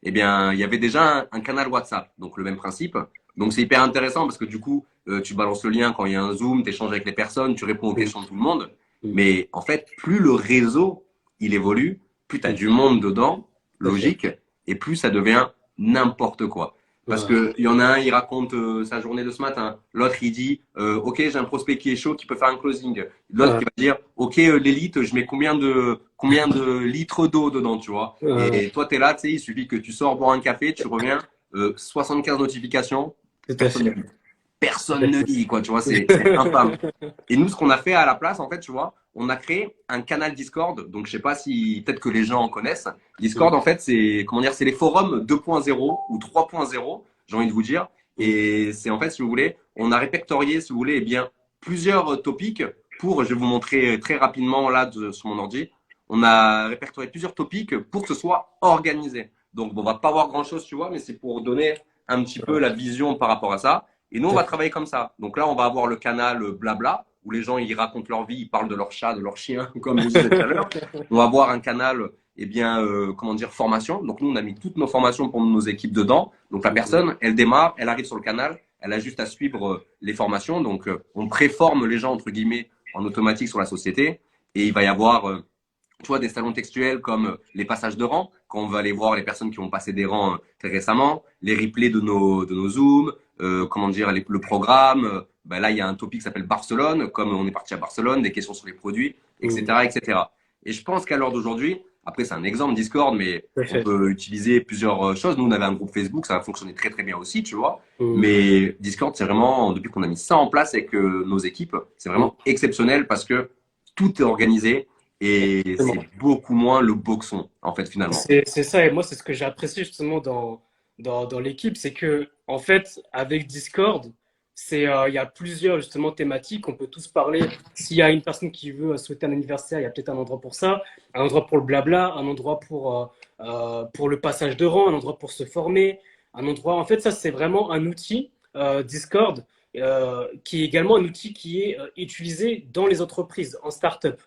il y avait déjà un canal WhatsApp, donc le même principe. Donc c'est hyper intéressant parce que du coup, tu balances le lien quand il y a un Zoom, tu échanges avec les personnes, tu réponds aux Mm. questions de tout le monde. Mm. Mais en fait, plus le réseau il évolue, plus tu as Mm. du monde dedans, Tout à fait. logique, et plus ça devient n'importe quoi. Parce Ouais. que il y en a un, il raconte sa journée de ce matin. L'autre, il dit, OK, j'ai un prospect qui est chaud, qui peut faire un closing. L'autre Ouais. qui va dire, OK, l'élite, je mets combien de litres d'eau dedans, tu vois. Ouais. Et toi, tu es là, tu sais, il suffit que tu sors boire un café, tu reviens, 75 notifications, Tout à personne ne fait. lit. Tout Personne à ne fait. lit, quoi, tu vois, c'est infâme. Et nous, ce qu'on a fait à la place, en fait, tu vois, on a créé un canal Discord. Donc, je sais pas si peut-être que les gens en connaissent. Discord, Mm. en fait, c'est comment dire, c'est les forums 2.0 ou 3.0, j'ai envie de vous dire. Mm. Et c'est en fait, si vous voulez, on a répertorié, si vous voulez, plusieurs topics pour, je vais vous montrer très rapidement là sur mon ordi. On a répertorié plusieurs topics pour que ce soit organisé. Donc, bon, on va pas voir grand-chose, tu vois, mais c'est pour donner un petit peu Ouais. la vision par rapport à ça. Et nous, on Tout à va fait. travailler comme ça. Donc là, on va avoir le canal blabla, où les gens ils racontent leur vie, ils parlent de leur chat, de leur chien, comme je disais tout à l'heure. On va avoir un canal, comment dire, formation. Donc nous, on a mis toutes nos formations pour nos équipes dedans. Donc la Mm. personne, elle démarre, elle arrive sur le canal, elle a juste à suivre les formations. Donc on préforme les gens, entre guillemets, en automatique sur la société. Et il va y avoir tu vois, des salons textuels comme les passages de rang, quand on va aller voir les personnes qui ont passé des rangs très récemment, les replays de nos Zooms, comment dire, le programme. Ben là, il y a un topic qui s'appelle Barcelone, comme on est parti à Barcelone, des questions sur les produits, Mm. etc., etc. Et je pense qu'à l'heure d'aujourd'hui, après, c'est un exemple Discord, mais Tout à on fait. peut utiliser plusieurs choses. Nous, on avait un groupe Facebook, ça a fonctionné très, très bien aussi, tu vois. Mm. Mais Discord, c'est vraiment, depuis qu'on a mis ça en place avec nos équipes, c'est Mm. vraiment exceptionnel parce que tout est organisé et c'est Exactement. beaucoup moins le boxon, en fait, finalement. C'est ça, et moi, c'est ce que j'ai apprécié justement dans l'équipe, c'est que, en fait, avec Discord, il y a plusieurs justement thématiques, on peut tous parler. S'il y a une personne qui veut souhaiter un anniversaire, il y a peut-être un endroit pour ça, un endroit pour le blabla, un endroit pour le passage de rang, un endroit pour se former, un endroit. En fait, ça, c'est vraiment un outil, Discord, qui est également un outil qui est utilisé dans les entreprises, en start-up.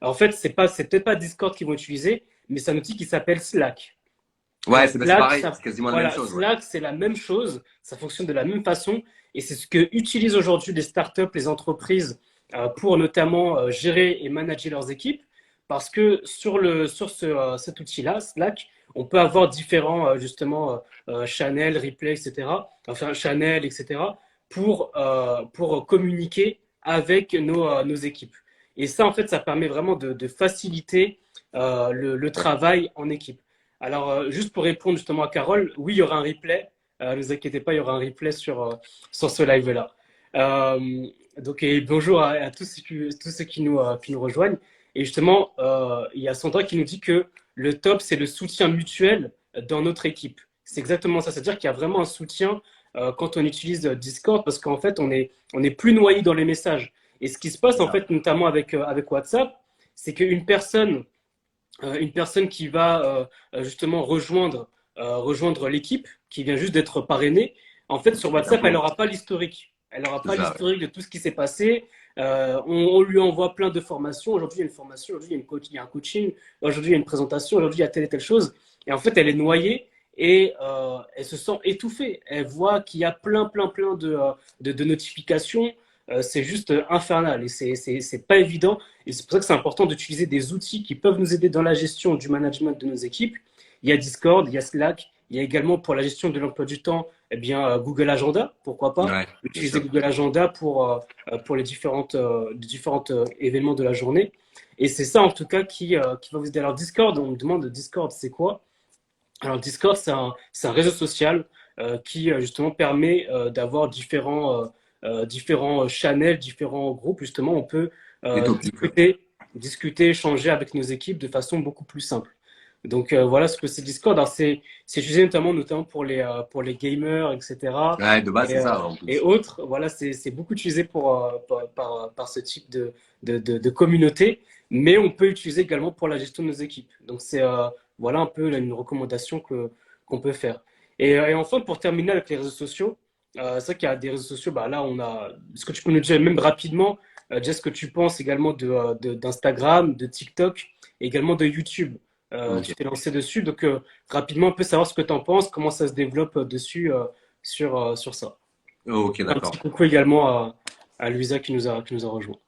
En fait, c'est peut-être pas Discord qu'ils vont utiliser, mais c'est un outil qui s'appelle Slack. Ouais, c'est Slack, pareil, c'est quasiment la même voilà, chose, ouais. Slack, c'est la même chose, ça fonctionne de la même façon, et c'est ce que utilisent aujourd'hui les startups, les entreprises, pour notamment gérer et manager leurs équipes, parce que cet outil-là, Slack, on peut avoir différents justement channels, replays, etc. Enfin, channels, etc. Pour communiquer avec nos équipes. Et ça, en fait, ça permet vraiment de faciliter le travail en équipe. Alors, juste pour répondre justement à Carole, oui, il y aura un replay. Ne vous inquiétez pas, il y aura un replay sur ce live-là. Donc, et bonjour à tous ceux qui nous rejoignent. Et justement, il y a Sandra qui nous dit que le top, c'est le soutien mutuel dans notre équipe. C'est exactement ça. C'est-à-dire qu'il y a vraiment un soutien quand on utilise Discord parce qu'en fait, on est plus noyé dans les messages. Et ce qui se passe, en Ah, fait, notamment avec WhatsApp, c'est une personne qui va justement rejoindre l'équipe, qui vient juste d'être parrainée, en fait, sur c'est un WhatsApp, elle peu. n'aura pas l'historique. Elle n'aura C'est pas ça, ouais. l'historique de tout ce qui s'est passé. On lui envoie plein de formations. Aujourd'hui, il y a une formation, aujourd'hui, il y a un coaching, aujourd'hui, il y a une présentation, aujourd'hui, il y a telle et telle chose. Et en fait, elle est noyée et elle se sent étouffée. Elle voit qu'il y a plein de notifications. C'est juste infernal et c'est pas évident. Et c'est pour ça que c'est important d'utiliser des outils qui peuvent nous aider dans la gestion du management de nos équipes. Il y a Discord, il y a Slack, il y a également pour la gestion de l'emploi du temps, eh bien, Google Agenda, pourquoi pas. Ouais, bien Utiliser sûr. Google Agenda pour les différents événements de la journée. Et c'est ça, en tout cas, qui va vous aider. Alors, Discord, on me demande Discord, c'est quoi? Alors, Discord, c'est un réseau social qui, justement, permet d'avoir différents channels, différents groupes. Justement, on peut Les topics. discuter, échanger avec nos équipes de façon beaucoup plus simple. Donc, voilà ce que c'est Discord. Alors, c'est utilisé notamment pour les gamers, etc. Ouais, de base, Et, c'est euh, ça, en et plus. autres. Voilà, c'est beaucoup utilisé par ce type de communauté. Mais on peut utiliser également pour la gestion de nos équipes. Donc, voilà un peu une recommandation qu'on peut faire. Et enfin, pour terminer avec les réseaux sociaux, c'est vrai qu'il y a des réseaux sociaux, bah là, est-ce que tu peux nous dire même rapidement, déjà ce que tu penses également d'Instagram, de TikTok, et également de YouTube. Tu Ok, t'es lancé dessus, donc rapidement, on peut savoir ce que tu en penses, comment ça se développe dessus sur ça. ok, Un petit d'accord. coucou également à Luisa qui nous a rejoint.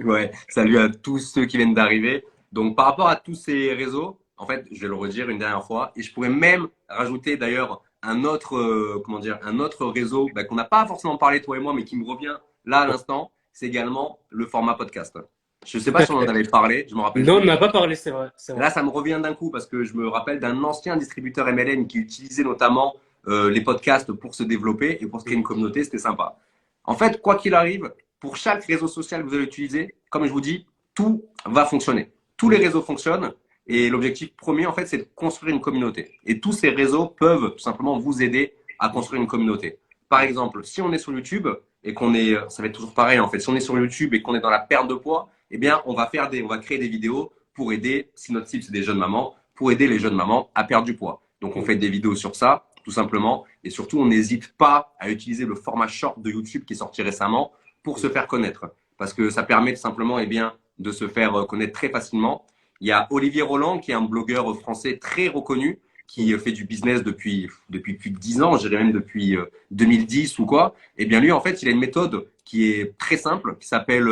Ouais, salut à tous ceux qui viennent d'arriver. Donc, par rapport à tous ces réseaux, en fait, je vais le redire une dernière fois, et je pourrais même rajouter d'ailleurs un autre, comment dire, un autre réseau bah, qu'on n'a pas forcément parlé toi et moi, mais qui me revient là à l'instant, c'est également le format podcast. Je ne sais Tout pas à si on en fait. avait parlé, je me rappelle Non, on plus. n'a pas parlé, c'est vrai, c'est Là, vrai. ça me revient d'un coup parce que je me rappelle d'un ancien distributeur MLM qui utilisait notamment les podcasts pour se développer et pour se créer une Mm. communauté. C'était sympa. En fait, quoi qu'il arrive, pour chaque réseau social que vous allez utiliser, comme je vous dis, tout va fonctionner. Tous les Mm. réseaux fonctionnent et l'objectif premier, en fait, c'est de construire une communauté. Et tous ces réseaux peuvent tout simplement vous aider à construire une communauté. Par exemple, si on est sur YouTube et qu'on est, ça va être toujours pareil en fait, si on est sur YouTube et qu'on est dans la perte de poids, eh bien, on va créer des vidéos pour aider, si notre cible c'est des jeunes mamans, pour aider les jeunes mamans à perdre du poids. Donc on Mm. fait des vidéos sur ça, tout simplement. Et surtout, on n'hésite pas à utiliser le format short de YouTube qui est sorti récemment pour se faire connaître. Parce que ça permet simplement eh bien, de se faire connaître très facilement. Il y a Olivier Roland, qui est un blogueur français très reconnu, qui fait du business depuis plus de 10 ans, je dirais même depuis 2010 ou quoi. Et bien lui, en fait, il a une méthode qui est très simple, qui s'appelle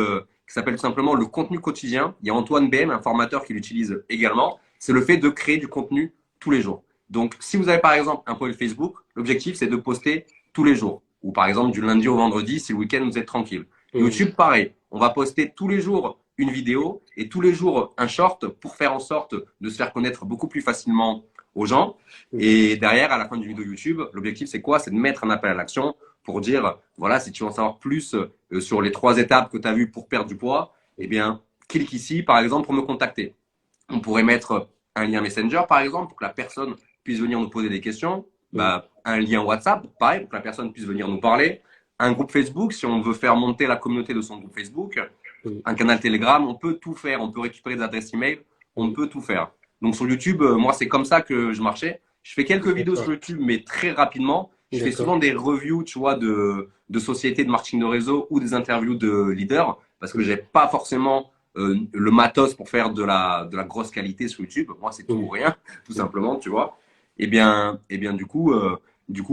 tout simplement le contenu quotidien. Il y a Antoine BM, un formateur qui l'utilise également. C'est le fait de créer du contenu tous les jours. Donc, si vous avez par exemple un profil Facebook, l'objectif c'est de poster tous les jours. Ou par exemple du lundi au vendredi si le week-end vous êtes tranquille. Mm. YouTube, pareil. On va poster tous les jours une vidéo et tous les jours un short pour faire en sorte de se faire connaître beaucoup plus facilement aux gens. Mm. Et derrière, à la fin du vidéo YouTube, l'objectif c'est quoi? C'est de mettre un appel à l'action pour dire, voilà, si tu veux en savoir plus sur les 3 étapes que tu as vues pour perdre du poids, eh bien, clique ici, par exemple, pour me contacter. On pourrait mettre un lien Messenger, par exemple, pour que la personne puisse venir nous poser des questions. Mm. Bah, un lien WhatsApp, pareil, pour que la personne puisse venir nous parler. Un groupe Facebook, si on veut faire monter la communauté de son groupe Facebook. Mm. Un canal Telegram, on peut tout faire. On peut récupérer des adresses email, on Mm. peut tout faire. Donc sur YouTube, moi, c'est comme ça que je marchais. Je fais quelques vidéos sur D'accord. YouTube, mais très rapidement. Je fais D'accord. souvent des reviews, tu vois, de sociétés de marketing de réseau ou des interviews de leaders parce que Mm. j'ai pas forcément le matos pour faire de la grosse qualité sur YouTube. Moi, c'est tout ou Mm. rien, tout Mm. simplement, tu vois. Et bien du coup,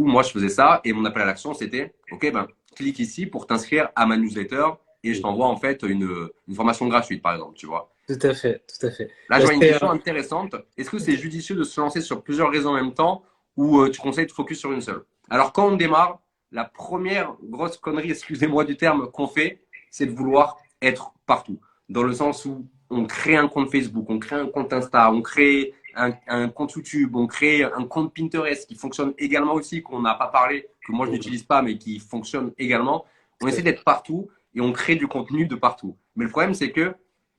moi, je faisais ça et mon appel à l'action, c'était, OK, ben, clique ici pour t'inscrire à ma newsletter et je Mm. t'envoie en fait une formation gratuite, par exemple, tu vois. Tout à fait, tout à fait. Là, je Bah, vois une question intéressante. Est-ce que c'est ok. judicieux de se lancer sur plusieurs réseaux en même temps ou tu conseilles de focus sur une seule? Alors, quand on démarre, la première grosse connerie, excusez-moi du terme, qu'on fait, c'est de vouloir être partout. Dans le sens où on crée un compte Facebook, on crée un compte Insta, on crée un compte YouTube, on crée un compte Pinterest qui fonctionne également aussi, qu'on n'a pas parlé, que moi je Mm. n'utilise pas, mais qui fonctionne également. On Tout à essaie fait. d'être partout et on crée du contenu de partout. Mais le problème, c'est que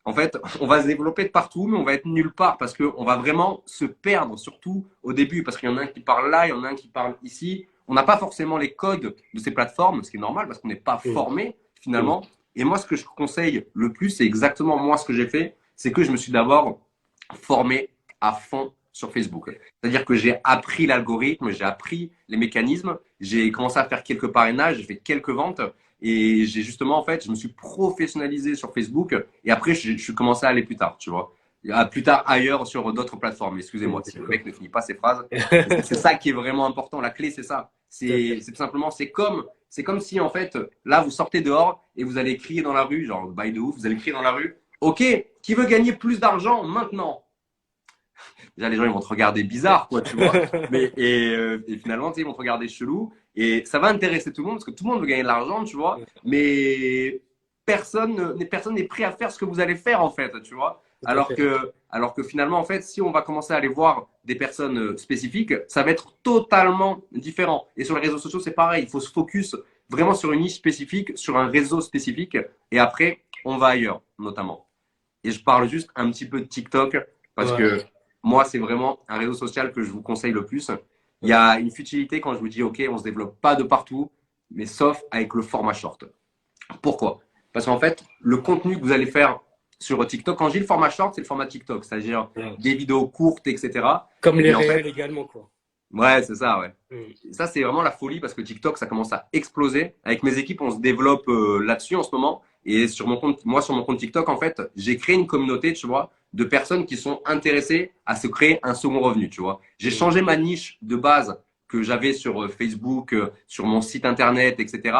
en fait, on va se développer de partout, mais on va être nulle part parce qu'on va vraiment se perdre, surtout au début, parce qu'il y en a un qui parle là, il y en a un qui parle ici. On n'a pas forcément les codes de ces plateformes, ce qui est normal parce qu'on n'est pas Mm. formé Mm. finalement. Et moi, ce que je conseille le plus, c'est exactement moi ce que j'ai fait, c'est que je me suis d'abord formé à fond sur Facebook. C'est-à-dire que j'ai appris l'algorithme, j'ai appris les mécanismes, j'ai commencé à faire quelques parrainages, j'ai fait quelques ventes et j'ai justement, en fait, je me suis professionnalisé sur Facebook et après, je suis commencé à aller plus tard, tu vois. Plus tard ailleurs sur d'autres plateformes. Excusez-moi si le mec ne finit pas ses phrases. C'est ça qui est vraiment important. La clé, c'est ça. C'est tout simplement, c'est comme si en fait, là, vous sortez dehors et vous allez crier dans la rue, genre bail de ouf, vous allez crier dans la rue. Ok, qui veut gagner plus d'argent maintenant? Déjà, les gens ils vont te regarder bizarre, quoi, tu vois. Et finalement, tu sais, ils vont te regarder chelou. Et ça va intéresser tout le monde parce que tout le monde veut gagner de l'argent, tu vois. Mais personne n'est prêt à faire ce que vous allez faire, en fait, tu vois. Alors que finalement, en fait, si on va commencer à aller voir des personnes spécifiques, ça va être totalement différent. Et sur les réseaux sociaux, c'est pareil. Il faut se focus vraiment sur une niche spécifique, sur un réseau spécifique. Et après, on va ailleurs, notamment. Et je parle juste un petit peu de TikTok parce que moi, c'est vraiment un réseau social que je vous conseille le plus. Il y a une futilité quand je vous dis, OK, on se développe pas de partout, mais sauf avec le format short. Pourquoi? Parce qu'en fait, le contenu que vous allez faire sur TikTok, quand je dis le format short, c'est le format TikTok, c'est-à-dire des vidéos courtes, etc. Comme les réels également, quoi. Ouais, c'est ça, ouais. Ça, c'est vraiment la folie parce que TikTok, ça commence à exploser. Avec mes équipes, on se développe là-dessus en ce moment. Et sur mon compte, moi, sur mon compte TikTok, en fait, j'ai créé une communauté, tu vois, de personnes qui sont intéressées à se créer un second revenu, tu vois. J'ai changé ma niche de base que j'avais sur Facebook, sur mon site internet, etc.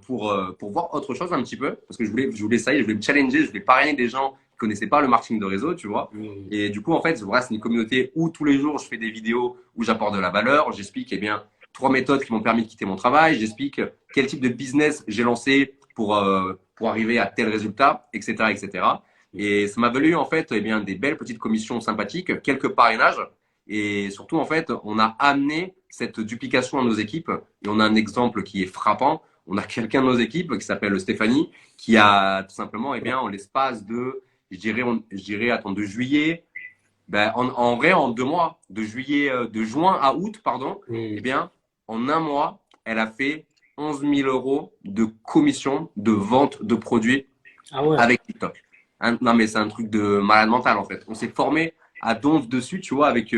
Pour voir autre chose un petit peu. Parce que je voulais ça, je voulais me challenger, je voulais parrainer des gens qui connaissaient pas le marketing de réseau, tu vois. Et du coup, en fait, voilà, c'est une communauté où tous les jours, je fais des vidéos où j'apporte de la valeur. J'explique, eh bien, 3 méthodes qui m'ont permis de quitter mon travail. J'explique quel type de business j'ai lancé pour arriver à tel résultat, etc., etc. Et ça m'a valu, en fait, eh bien, des belles petites commissions sympathiques, quelques parrainages. Et surtout, en fait, on a amené cette duplication à nos équipes. Et on a un exemple qui est frappant. On a quelqu'un de nos équipes qui s'appelle Stéphanie, qui a tout simplement, eh bien, en l'espace de, je dirais, attends, de juillet, ben, en vrai, en 2 mois, de juin à août, pardon, eh bien, en un mois, elle a fait 11 000 euros de commission de vente de produits avec TikTok. Non, mais c'est un truc de malade mental, en fait. On s'est formé à donf dessus, tu vois, avec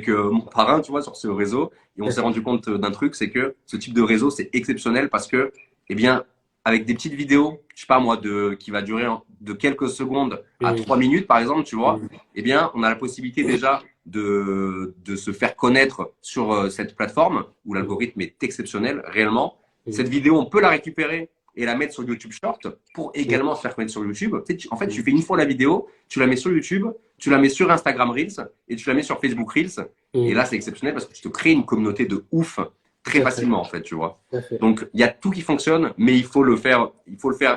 mon parrain, tu vois, sur ce réseau. Et on s'est rendu compte d'un truc, c'est que ce type de réseau, c'est exceptionnel parce que, eh bien, avec des petites vidéos, je sais pas moi, qui va durer de quelques secondes à 3 minutes, par exemple, tu vois, eh bien, on a la possibilité déjà de se faire connaître sur cette plateforme où l'algorithme est exceptionnel, réellement. Cette vidéo, on peut la récupérer et la mettre sur YouTube Short pour également se faire connaître sur YouTube. En fait, tu fais une fois la vidéo, tu la mets sur YouTube, tu la mets sur Instagram Reels et tu la mets sur Facebook Reels. Et là, c'est exceptionnel parce que tu te crées une communauté de ouf très facilement, en fait, tu vois. Donc, il y a tout qui fonctionne, mais il faut le faire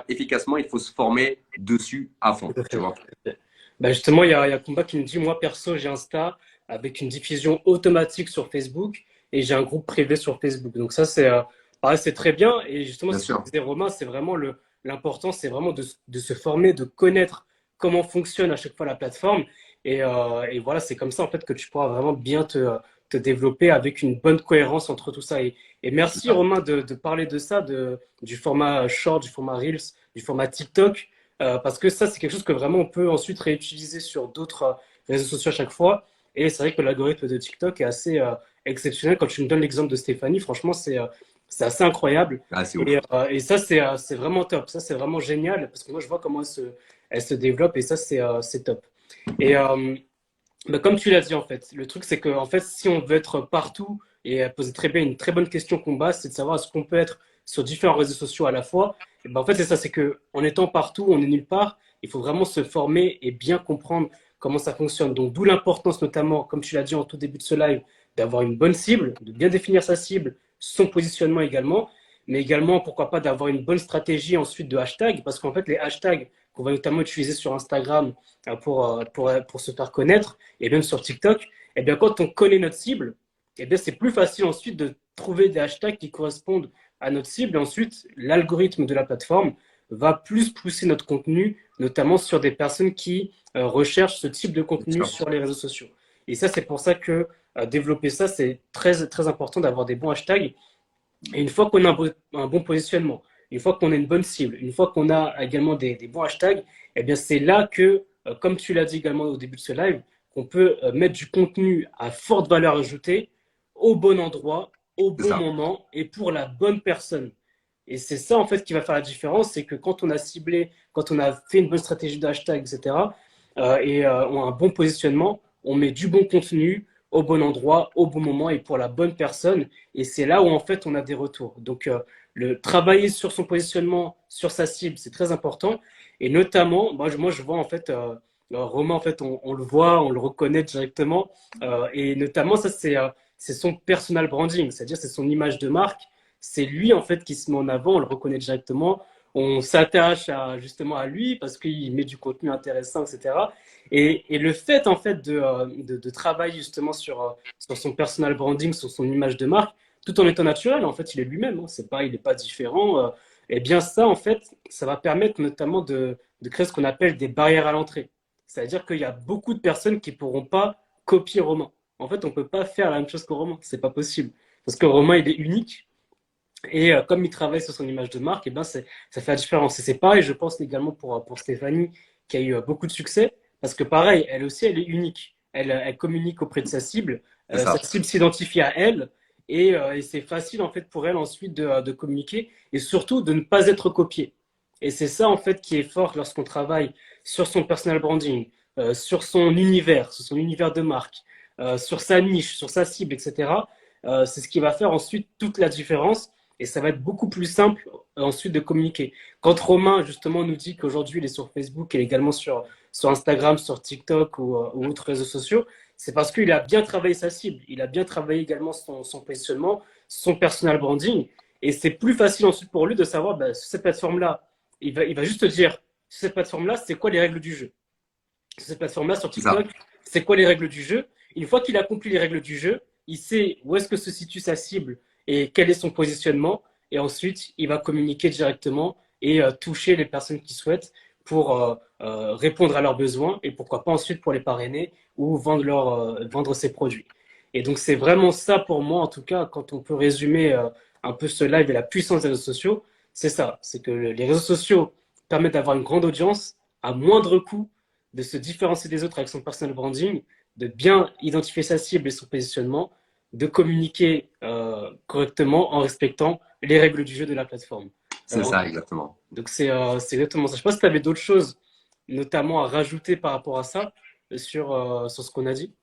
efficacement, il faut se former dessus à fond, tu vois. Bah justement, il y a Combat qui me dit, moi, perso, j'ai Insta avec une diffusion automatique sur Facebook et j'ai un groupe privé sur Facebook. Donc ça, c'est très bien. Et justement, ce que disait Romain, c'est vraiment l'important, c'est vraiment de se former, de connaître comment fonctionne à chaque fois la plateforme. Et voilà, c'est comme ça en fait que tu pourras vraiment bien te développer avec une bonne cohérence entre tout ça. Et merci Romain de parler de ça, du format short, du format Reels, du format TikTok, parce que ça, c'est quelque chose que vraiment on peut ensuite réutiliser sur d'autres réseaux sociaux à chaque fois. Et c'est vrai que l'algorithme de TikTok est assez exceptionnel. Quand tu me donnes l'exemple de Stéphanie, franchement, c'est assez incroyable. Et ça, c'est vraiment top. Ça, c'est vraiment génial parce que moi, je vois comment elle se développe et ça, c'est top. Et bah, comme tu l'as dit, en fait, le truc, c'est que en fait, si on veut être partout, et elle posait très bien une très bonne question Combat, c'est de savoir est-ce qu'on peut être sur différents réseaux sociaux à la fois. Et ben, en fait, c'est ça, c'est qu'en étant partout, on est nulle part. Il faut vraiment se former et bien comprendre comment ça fonctionne. Donc, d'où l'importance, notamment, comme tu l'as dit en tout début de ce live, d'avoir une bonne cible, de bien définir sa cible, son positionnement également, mais également, pourquoi pas, d'avoir une bonne stratégie ensuite de hashtag, parce qu'en fait, les hashtags qu'on va notamment utiliser sur Instagram pour se faire connaître, et même sur TikTok, et bien, quand on connaît notre cible, et bien, c'est plus facile ensuite de trouver des hashtags qui correspondent à notre cible. Et ensuite, l'algorithme de la plateforme va plus pousser notre contenu, notamment sur des personnes qui recherchent ce type de contenu sur les réseaux sociaux. Et ça, c'est pour ça que développer ça, c'est très, très important d'avoir des bons hashtags. Et une fois qu'on a un bon positionnement, une fois qu'on a une bonne cible, une fois qu'on a également des bons hashtags, eh bien, c'est là que, comme tu l'as dit également au début de ce live, qu'on peut mettre du contenu à forte valeur ajoutée au bon endroit, au bon moment et pour la bonne personne. Et c'est ça, en fait, qui va faire la différence, c'est que quand on a ciblé, quand on a fait une bonne stratégie de hashtag, etc., on a un bon positionnement, on met du bon contenu au bon endroit, au bon moment et pour la bonne personne. Et c'est là où, en fait, on a des retours. Donc, le travailler sur son positionnement, sur sa cible, c'est très important. Et notamment, moi, je vois, en fait, Romain, en fait, on le voit, on le reconnaît directement. Et notamment, ça, c'est son personal branding, c'est-à-dire c'est son image de marque. C'est lui, en fait, qui se met en avant, on le reconnaît directement. On s'attache justement à lui parce qu'il met du contenu intéressant, etc. Et le fait, en fait, de travailler justement sur son personal branding, sur son image de marque, tout en étant naturel, en fait, il est lui-même. Hein, il n'est pas différent. Et bien ça, en fait, ça va permettre notamment de créer ce qu'on appelle des barrières à l'entrée. C'est-à-dire qu'il y a beaucoup de personnes qui ne pourront pas copier Romain. En fait, on ne peut pas faire la même chose que Romain. C'est pas possible. Parce que Romain, il est unique. Et comme il travaille sur son image de marque, eh ben ça fait la différence. Et c'est pareil, je pense également pour Stéphanie, qui a eu beaucoup de succès, parce que pareil, elle aussi, elle est unique. Elle communique auprès de sa cible. Sa cible s'identifie à elle, et c'est facile en fait pour elle ensuite de communiquer, et surtout de ne pas être copiée. Et c'est ça en fait qui est fort lorsqu'on travaille sur son personal branding, sur son univers de marque, sur sa niche, sur sa cible, etc. C'est ce qui va faire ensuite toute la différence. Et ça va être beaucoup plus simple ensuite de communiquer. Quand Romain, justement, nous dit qu'aujourd'hui, il est sur Facebook et également sur Instagram, sur TikTok ou autres réseaux sociaux, c'est parce qu'il a bien travaillé sa cible. Il a bien travaillé également son positionnement, son personal branding. Et c'est plus facile ensuite pour lui de savoir, bah, sur cette plateforme-là, il va juste dire, sur cette plateforme-là, c'est quoi les règles du jeu? Sur cette plateforme-là, sur TikTok, c'est quoi les règles du jeu? Une fois qu'il a accompli les règles du jeu, il sait où est-ce que se situe sa cible et quel est son positionnement. Et ensuite, il va communiquer directement et toucher les personnes qui souhaitent pour répondre à leurs besoins et pourquoi pas ensuite pour les parrainer ou vendre ses produits. Et donc, c'est vraiment ça pour moi, en tout cas, quand on peut résumer un peu ce live et la puissance des réseaux sociaux, c'est ça. C'est que les réseaux sociaux permettent d'avoir une grande audience à moindre coût, de se différencier des autres avec son personal branding, de bien identifier sa cible et son positionnement, de communiquer correctement en respectant les règles du jeu de la plateforme. C'est ça, exactement. Donc, c'est exactement ça. Je ne sais pas si tu avais d'autres choses, notamment à rajouter par rapport à ça, sur ce qu'on a dit.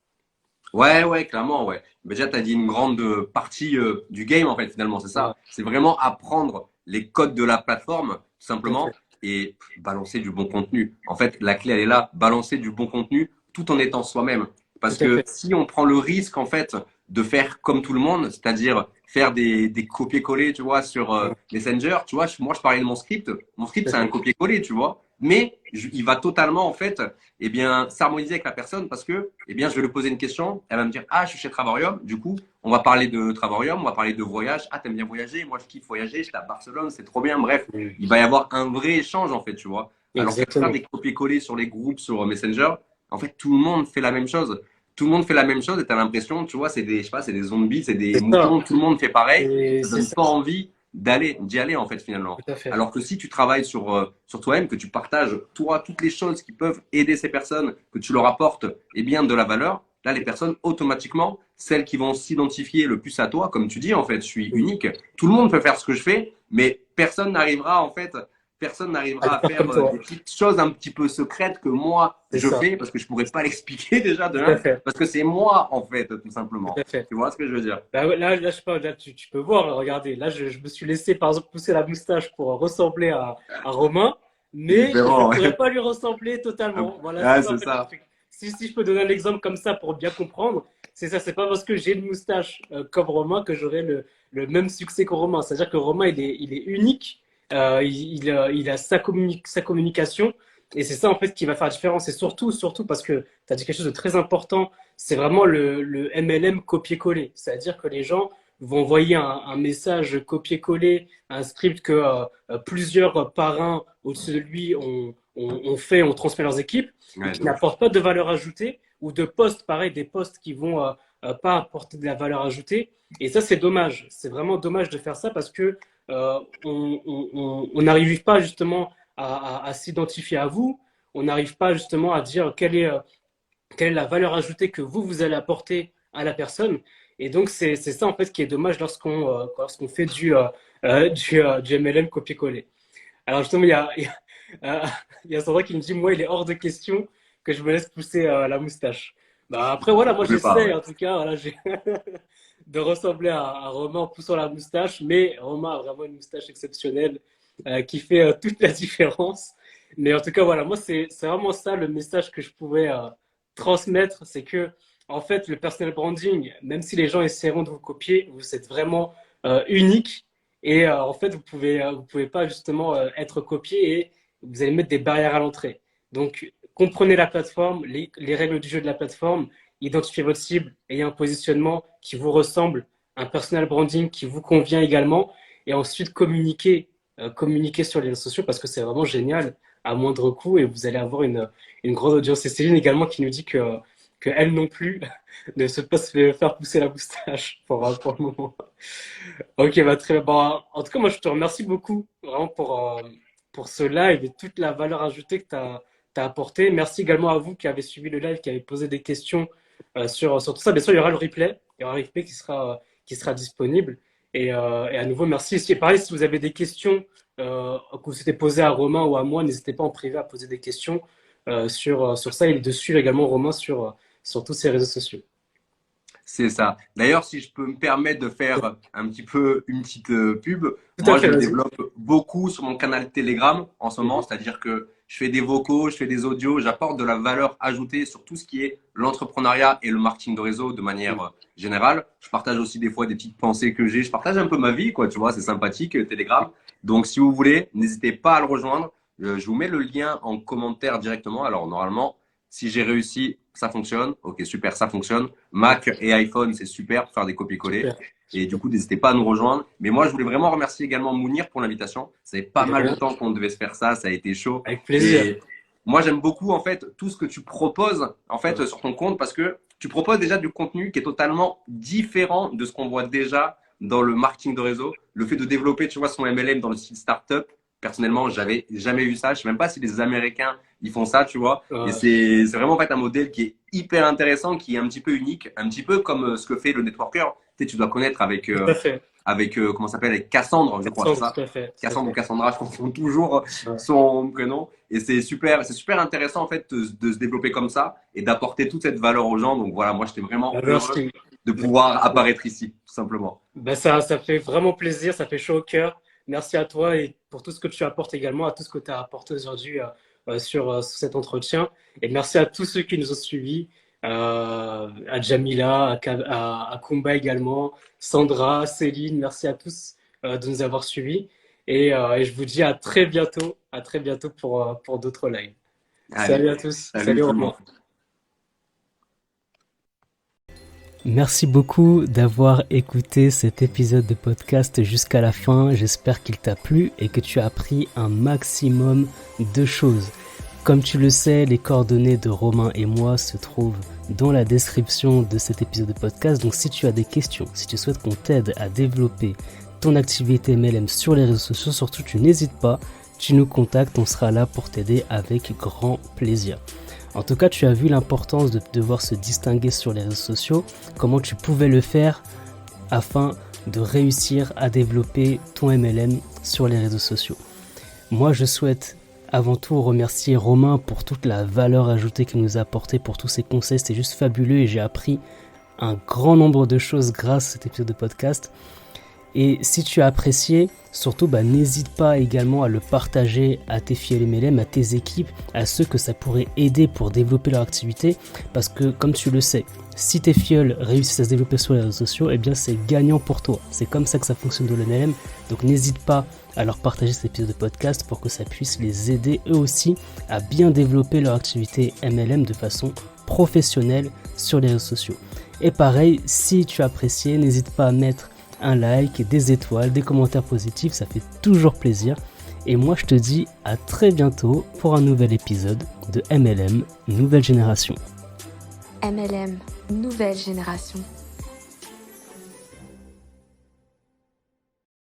Ouais, clairement, ouais. Mais déjà, tu as dit une grande partie du game, en fait, finalement, c'est ça. Ouais. C'est vraiment apprendre les codes de la plateforme, tout simplement, et balancer du bon contenu. En fait, la clé, elle est là, balancer du bon contenu tout en étant soi-même. Parce que si on prend le risque, en fait, de faire comme tout le monde, c'est-à-dire faire des copier-coller, tu vois, sur Messenger, tu vois, moi, je parlais de mon script. Mon script, c'est un copier-coller, tu vois. Mais il va totalement, en fait, eh bien, s'harmoniser avec la personne parce que, eh bien, je vais lui poser une question. Elle va me dire, ah, je suis chez Travarium. Du coup, on va parler de Travarium, on va parler de voyage. Ah, t'aimes bien voyager? Moi, je kiffe voyager. J'étais à Barcelone, c'est trop bien. Bref, il va y avoir un vrai échange, en fait, tu vois. Alors que faire des copier-coller sur les groupes, sur Messenger, en fait, tout le monde fait la même chose. Tout le monde fait la même chose et tu as l'impression, tu vois, c'est des zombies, c'est des moutons, tout le monde fait pareil. Ça donne pas envie d'y aller en fait finalement. Alors que si tu travailles sur toi-même, que tu partages toi toutes les choses qui peuvent aider ces personnes, que tu leur apportes bien de la valeur, là les personnes automatiquement, celles qui vont s'identifier le plus à toi, comme tu dis en fait, je suis unique. Tout le monde peut faire ce que je fais, mais personne n'arrivera à faire des petites choses un petit peu secrètes que moi je fais parce que je pourrais pas l'expliquer déjà de là, parce que c'est moi en fait tout simplement. Tu vois ce que je veux dire? Là, je sais pas, là tu peux voir, regardez, là je me suis laissé par exemple pousser la moustache pour ressembler à Romain, mais je ne pourrais pas lui ressembler totalement. Voilà, c'est ça. Si je peux donner un exemple comme ça pour bien comprendre, c'est ça, c'est pas parce que j'ai une moustache comme Romain que j'aurai le même succès que Romain. C'est-à-dire que Romain il est unique. Il a sa communication et c'est ça en fait qui va faire la différence. Et surtout parce que tu as dit quelque chose de très important, c'est vraiment le MLM copier-coller. C'est-à-dire que les gens vont envoyer un message copier-coller, un script que plusieurs parrains au-dessus de lui ont transmis à leurs équipes, et qui n'apportent pas de valeur ajoutée, ou de posts, pareil, des posts qui vont pas apporter de la valeur ajoutée. Et ça, c'est dommage. C'est vraiment dommage de faire ça parce que on n'arrive pas justement à s'identifier à vous, on n'arrive pas justement à dire quelle est la valeur ajoutée que vous allez apporter à la personne. Et donc, c'est ça en fait qui est dommage lorsqu'on fait du MLM copier-coller. Alors justement, il y a Sandra qui me dit, moi, il est hors de question que je me laisse pousser la moustache. Bah, après, voilà, moi, Je sais pas, j'essaie, ouais. en tout cas, voilà, de ressembler à Romain en poussant la moustache, mais Romain a vraiment une moustache exceptionnelle qui fait toute la différence. Mais en tout cas, voilà, moi, c'est vraiment ça le message que je pouvais transmettre, c'est que, en fait, le personal branding, même si les gens essaieront de vous copier, vous êtes vraiment unique et en fait, vous pouvez pas justement être copié et vous allez mettre des barrières à l'entrée. Donc, comprenez la plateforme, les règles du jeu de la plateforme, identifiez votre cible, ayez un positionnement qui vous ressemble, un personal branding qui vous convient également, et ensuite communiquer sur les réseaux sociaux parce que c'est vraiment génial à moindre coût et vous allez avoir une grande audience. Et Céline également qui nous dit que elle non plus ne se pas se faire pousser la moustache pour le moment. Ok, bah très bien. Bon, en tout cas, moi je te remercie beaucoup vraiment pour ce live et toute la valeur ajoutée que tu as apporté. Merci également à vous qui avez suivi le live, qui avez posé des questions sur tout ça. Bien sûr, il y aura le replay. Il y aura un replay qui sera disponible. Et à nouveau, merci. Et pareil, si vous avez des questions que vous souhaitez poser à Romain ou à moi, n'hésitez pas en privé à poser des questions sur ça et de suivre également Romain sur tous ses réseaux sociaux. C'est ça. D'ailleurs, si je peux me permettre de faire un petit peu une petite pub, Tout à moi, fait, je vas-y. développe beaucoup sur mon canal Telegram en ce moment, Mhm. c'est-à-dire que je fais des vocaux, je fais des audios, j'apporte de la valeur ajoutée sur tout ce qui est l'entrepreneuriat et le marketing de réseau de manière générale. Je partage aussi des fois des petites pensées que j'ai. Je partage un peu ma vie, quoi, tu vois, c'est sympathique, Telegram. Donc, si vous voulez, n'hésitez pas à le rejoindre. Je vous mets le lien en commentaire directement. Alors, normalement, si j'ai réussi, ça fonctionne. Ok, super, ça fonctionne. Mac et iPhone, c'est super pour faire des copier-coller. Super. Et du coup, n'hésitez pas à nous rejoindre. Mais moi, je voulais vraiment remercier également Mounir pour l'invitation. Ça fait pas De mal de rien. temps qu'on devait se faire ça. Ça a été chaud. Avec plaisir. Et moi, j'aime beaucoup, en fait, tout ce que tu proposes, en fait, sur ton compte parce que tu proposes déjà du contenu qui est totalement différent de ce qu'on voit déjà dans le marketing de réseau. Le fait de développer, tu vois, son MLM dans le site startup. Personnellement, j'avais jamais vu ça. Je sais même pas si les Américains, ils font ça, tu vois. Et c'est vraiment, en fait, un modèle qui est hyper intéressant, qui est un petit peu unique, un petit peu comme ce que fait le networker. Tu sais, tu dois connaître avec, Tout à fait. comment ça s'appelle, avec Cassandre, je crois, c'est Alexandre, ça. tout à fait. Tout à Cassandre ou fait. Cassandra, je confonds toujours Ouais. son prénom. Et c'est super intéressant, en fait, de se développer comme ça et d'apporter toute cette valeur aux gens. Donc voilà, moi, j'étais vraiment heureux Merci. de pouvoir apparaître ici, tout simplement. Ben ça fait vraiment plaisir, ça fait chaud au cœur. Merci à toi et pour tout ce que tu apportes également, à tout ce que tu as apporté aujourd'hui sur cet entretien. Et merci à tous ceux qui nous ont suivis, à Jamila, à Kumba également, Sandra, Céline, merci à tous de nous avoir suivis. Et je vous dis à très bientôt pour d'autres lives. Allez, Salut à tous, salut salut tout le Romain. monde. Merci beaucoup d'avoir écouté cet épisode de podcast jusqu'à la fin. J'espère qu'il t'a plu et que tu as appris un maximum de choses. Comme tu le sais, les coordonnées de Romain et moi se trouvent dans la description de cet épisode de podcast. Donc si tu as des questions, si tu souhaites qu'on t'aide à développer ton activité MLM sur les réseaux sociaux, surtout tu n'hésites pas, tu nous contactes, on sera là pour t'aider avec grand plaisir. En tout cas, tu as vu l'importance de devoir se distinguer sur les réseaux sociaux, comment tu pouvais le faire afin de réussir à développer ton MLM sur les réseaux sociaux. Moi, je souhaite avant tout remercier Romain pour toute la valeur ajoutée qu'il nous a apportée, pour tous ses conseils, c'était juste fabuleux et j'ai appris un grand nombre de choses grâce à cet épisode de podcast. Et si tu as apprécié, surtout n'hésite pas également à le partager à tes fioles MLM, à tes équipes, à ceux que ça pourrait aider pour développer leur activité. Parce que comme tu le sais, si tes fioles réussissent à se développer sur les réseaux sociaux, eh bien c'est gagnant pour toi. C'est comme ça que ça fonctionne dans le MLM. Donc n'hésite pas à leur partager cet épisode de podcast pour que ça puisse les aider eux aussi à bien développer leur activité MLM de façon professionnelle sur les réseaux sociaux. Et pareil, si tu as apprécié, n'hésite pas à mettre un like, des étoiles, des commentaires positifs, ça fait toujours plaisir. Et moi je te dis à très bientôt pour un nouvel épisode de MLM Nouvelle Génération. MLM, nouvelle génération.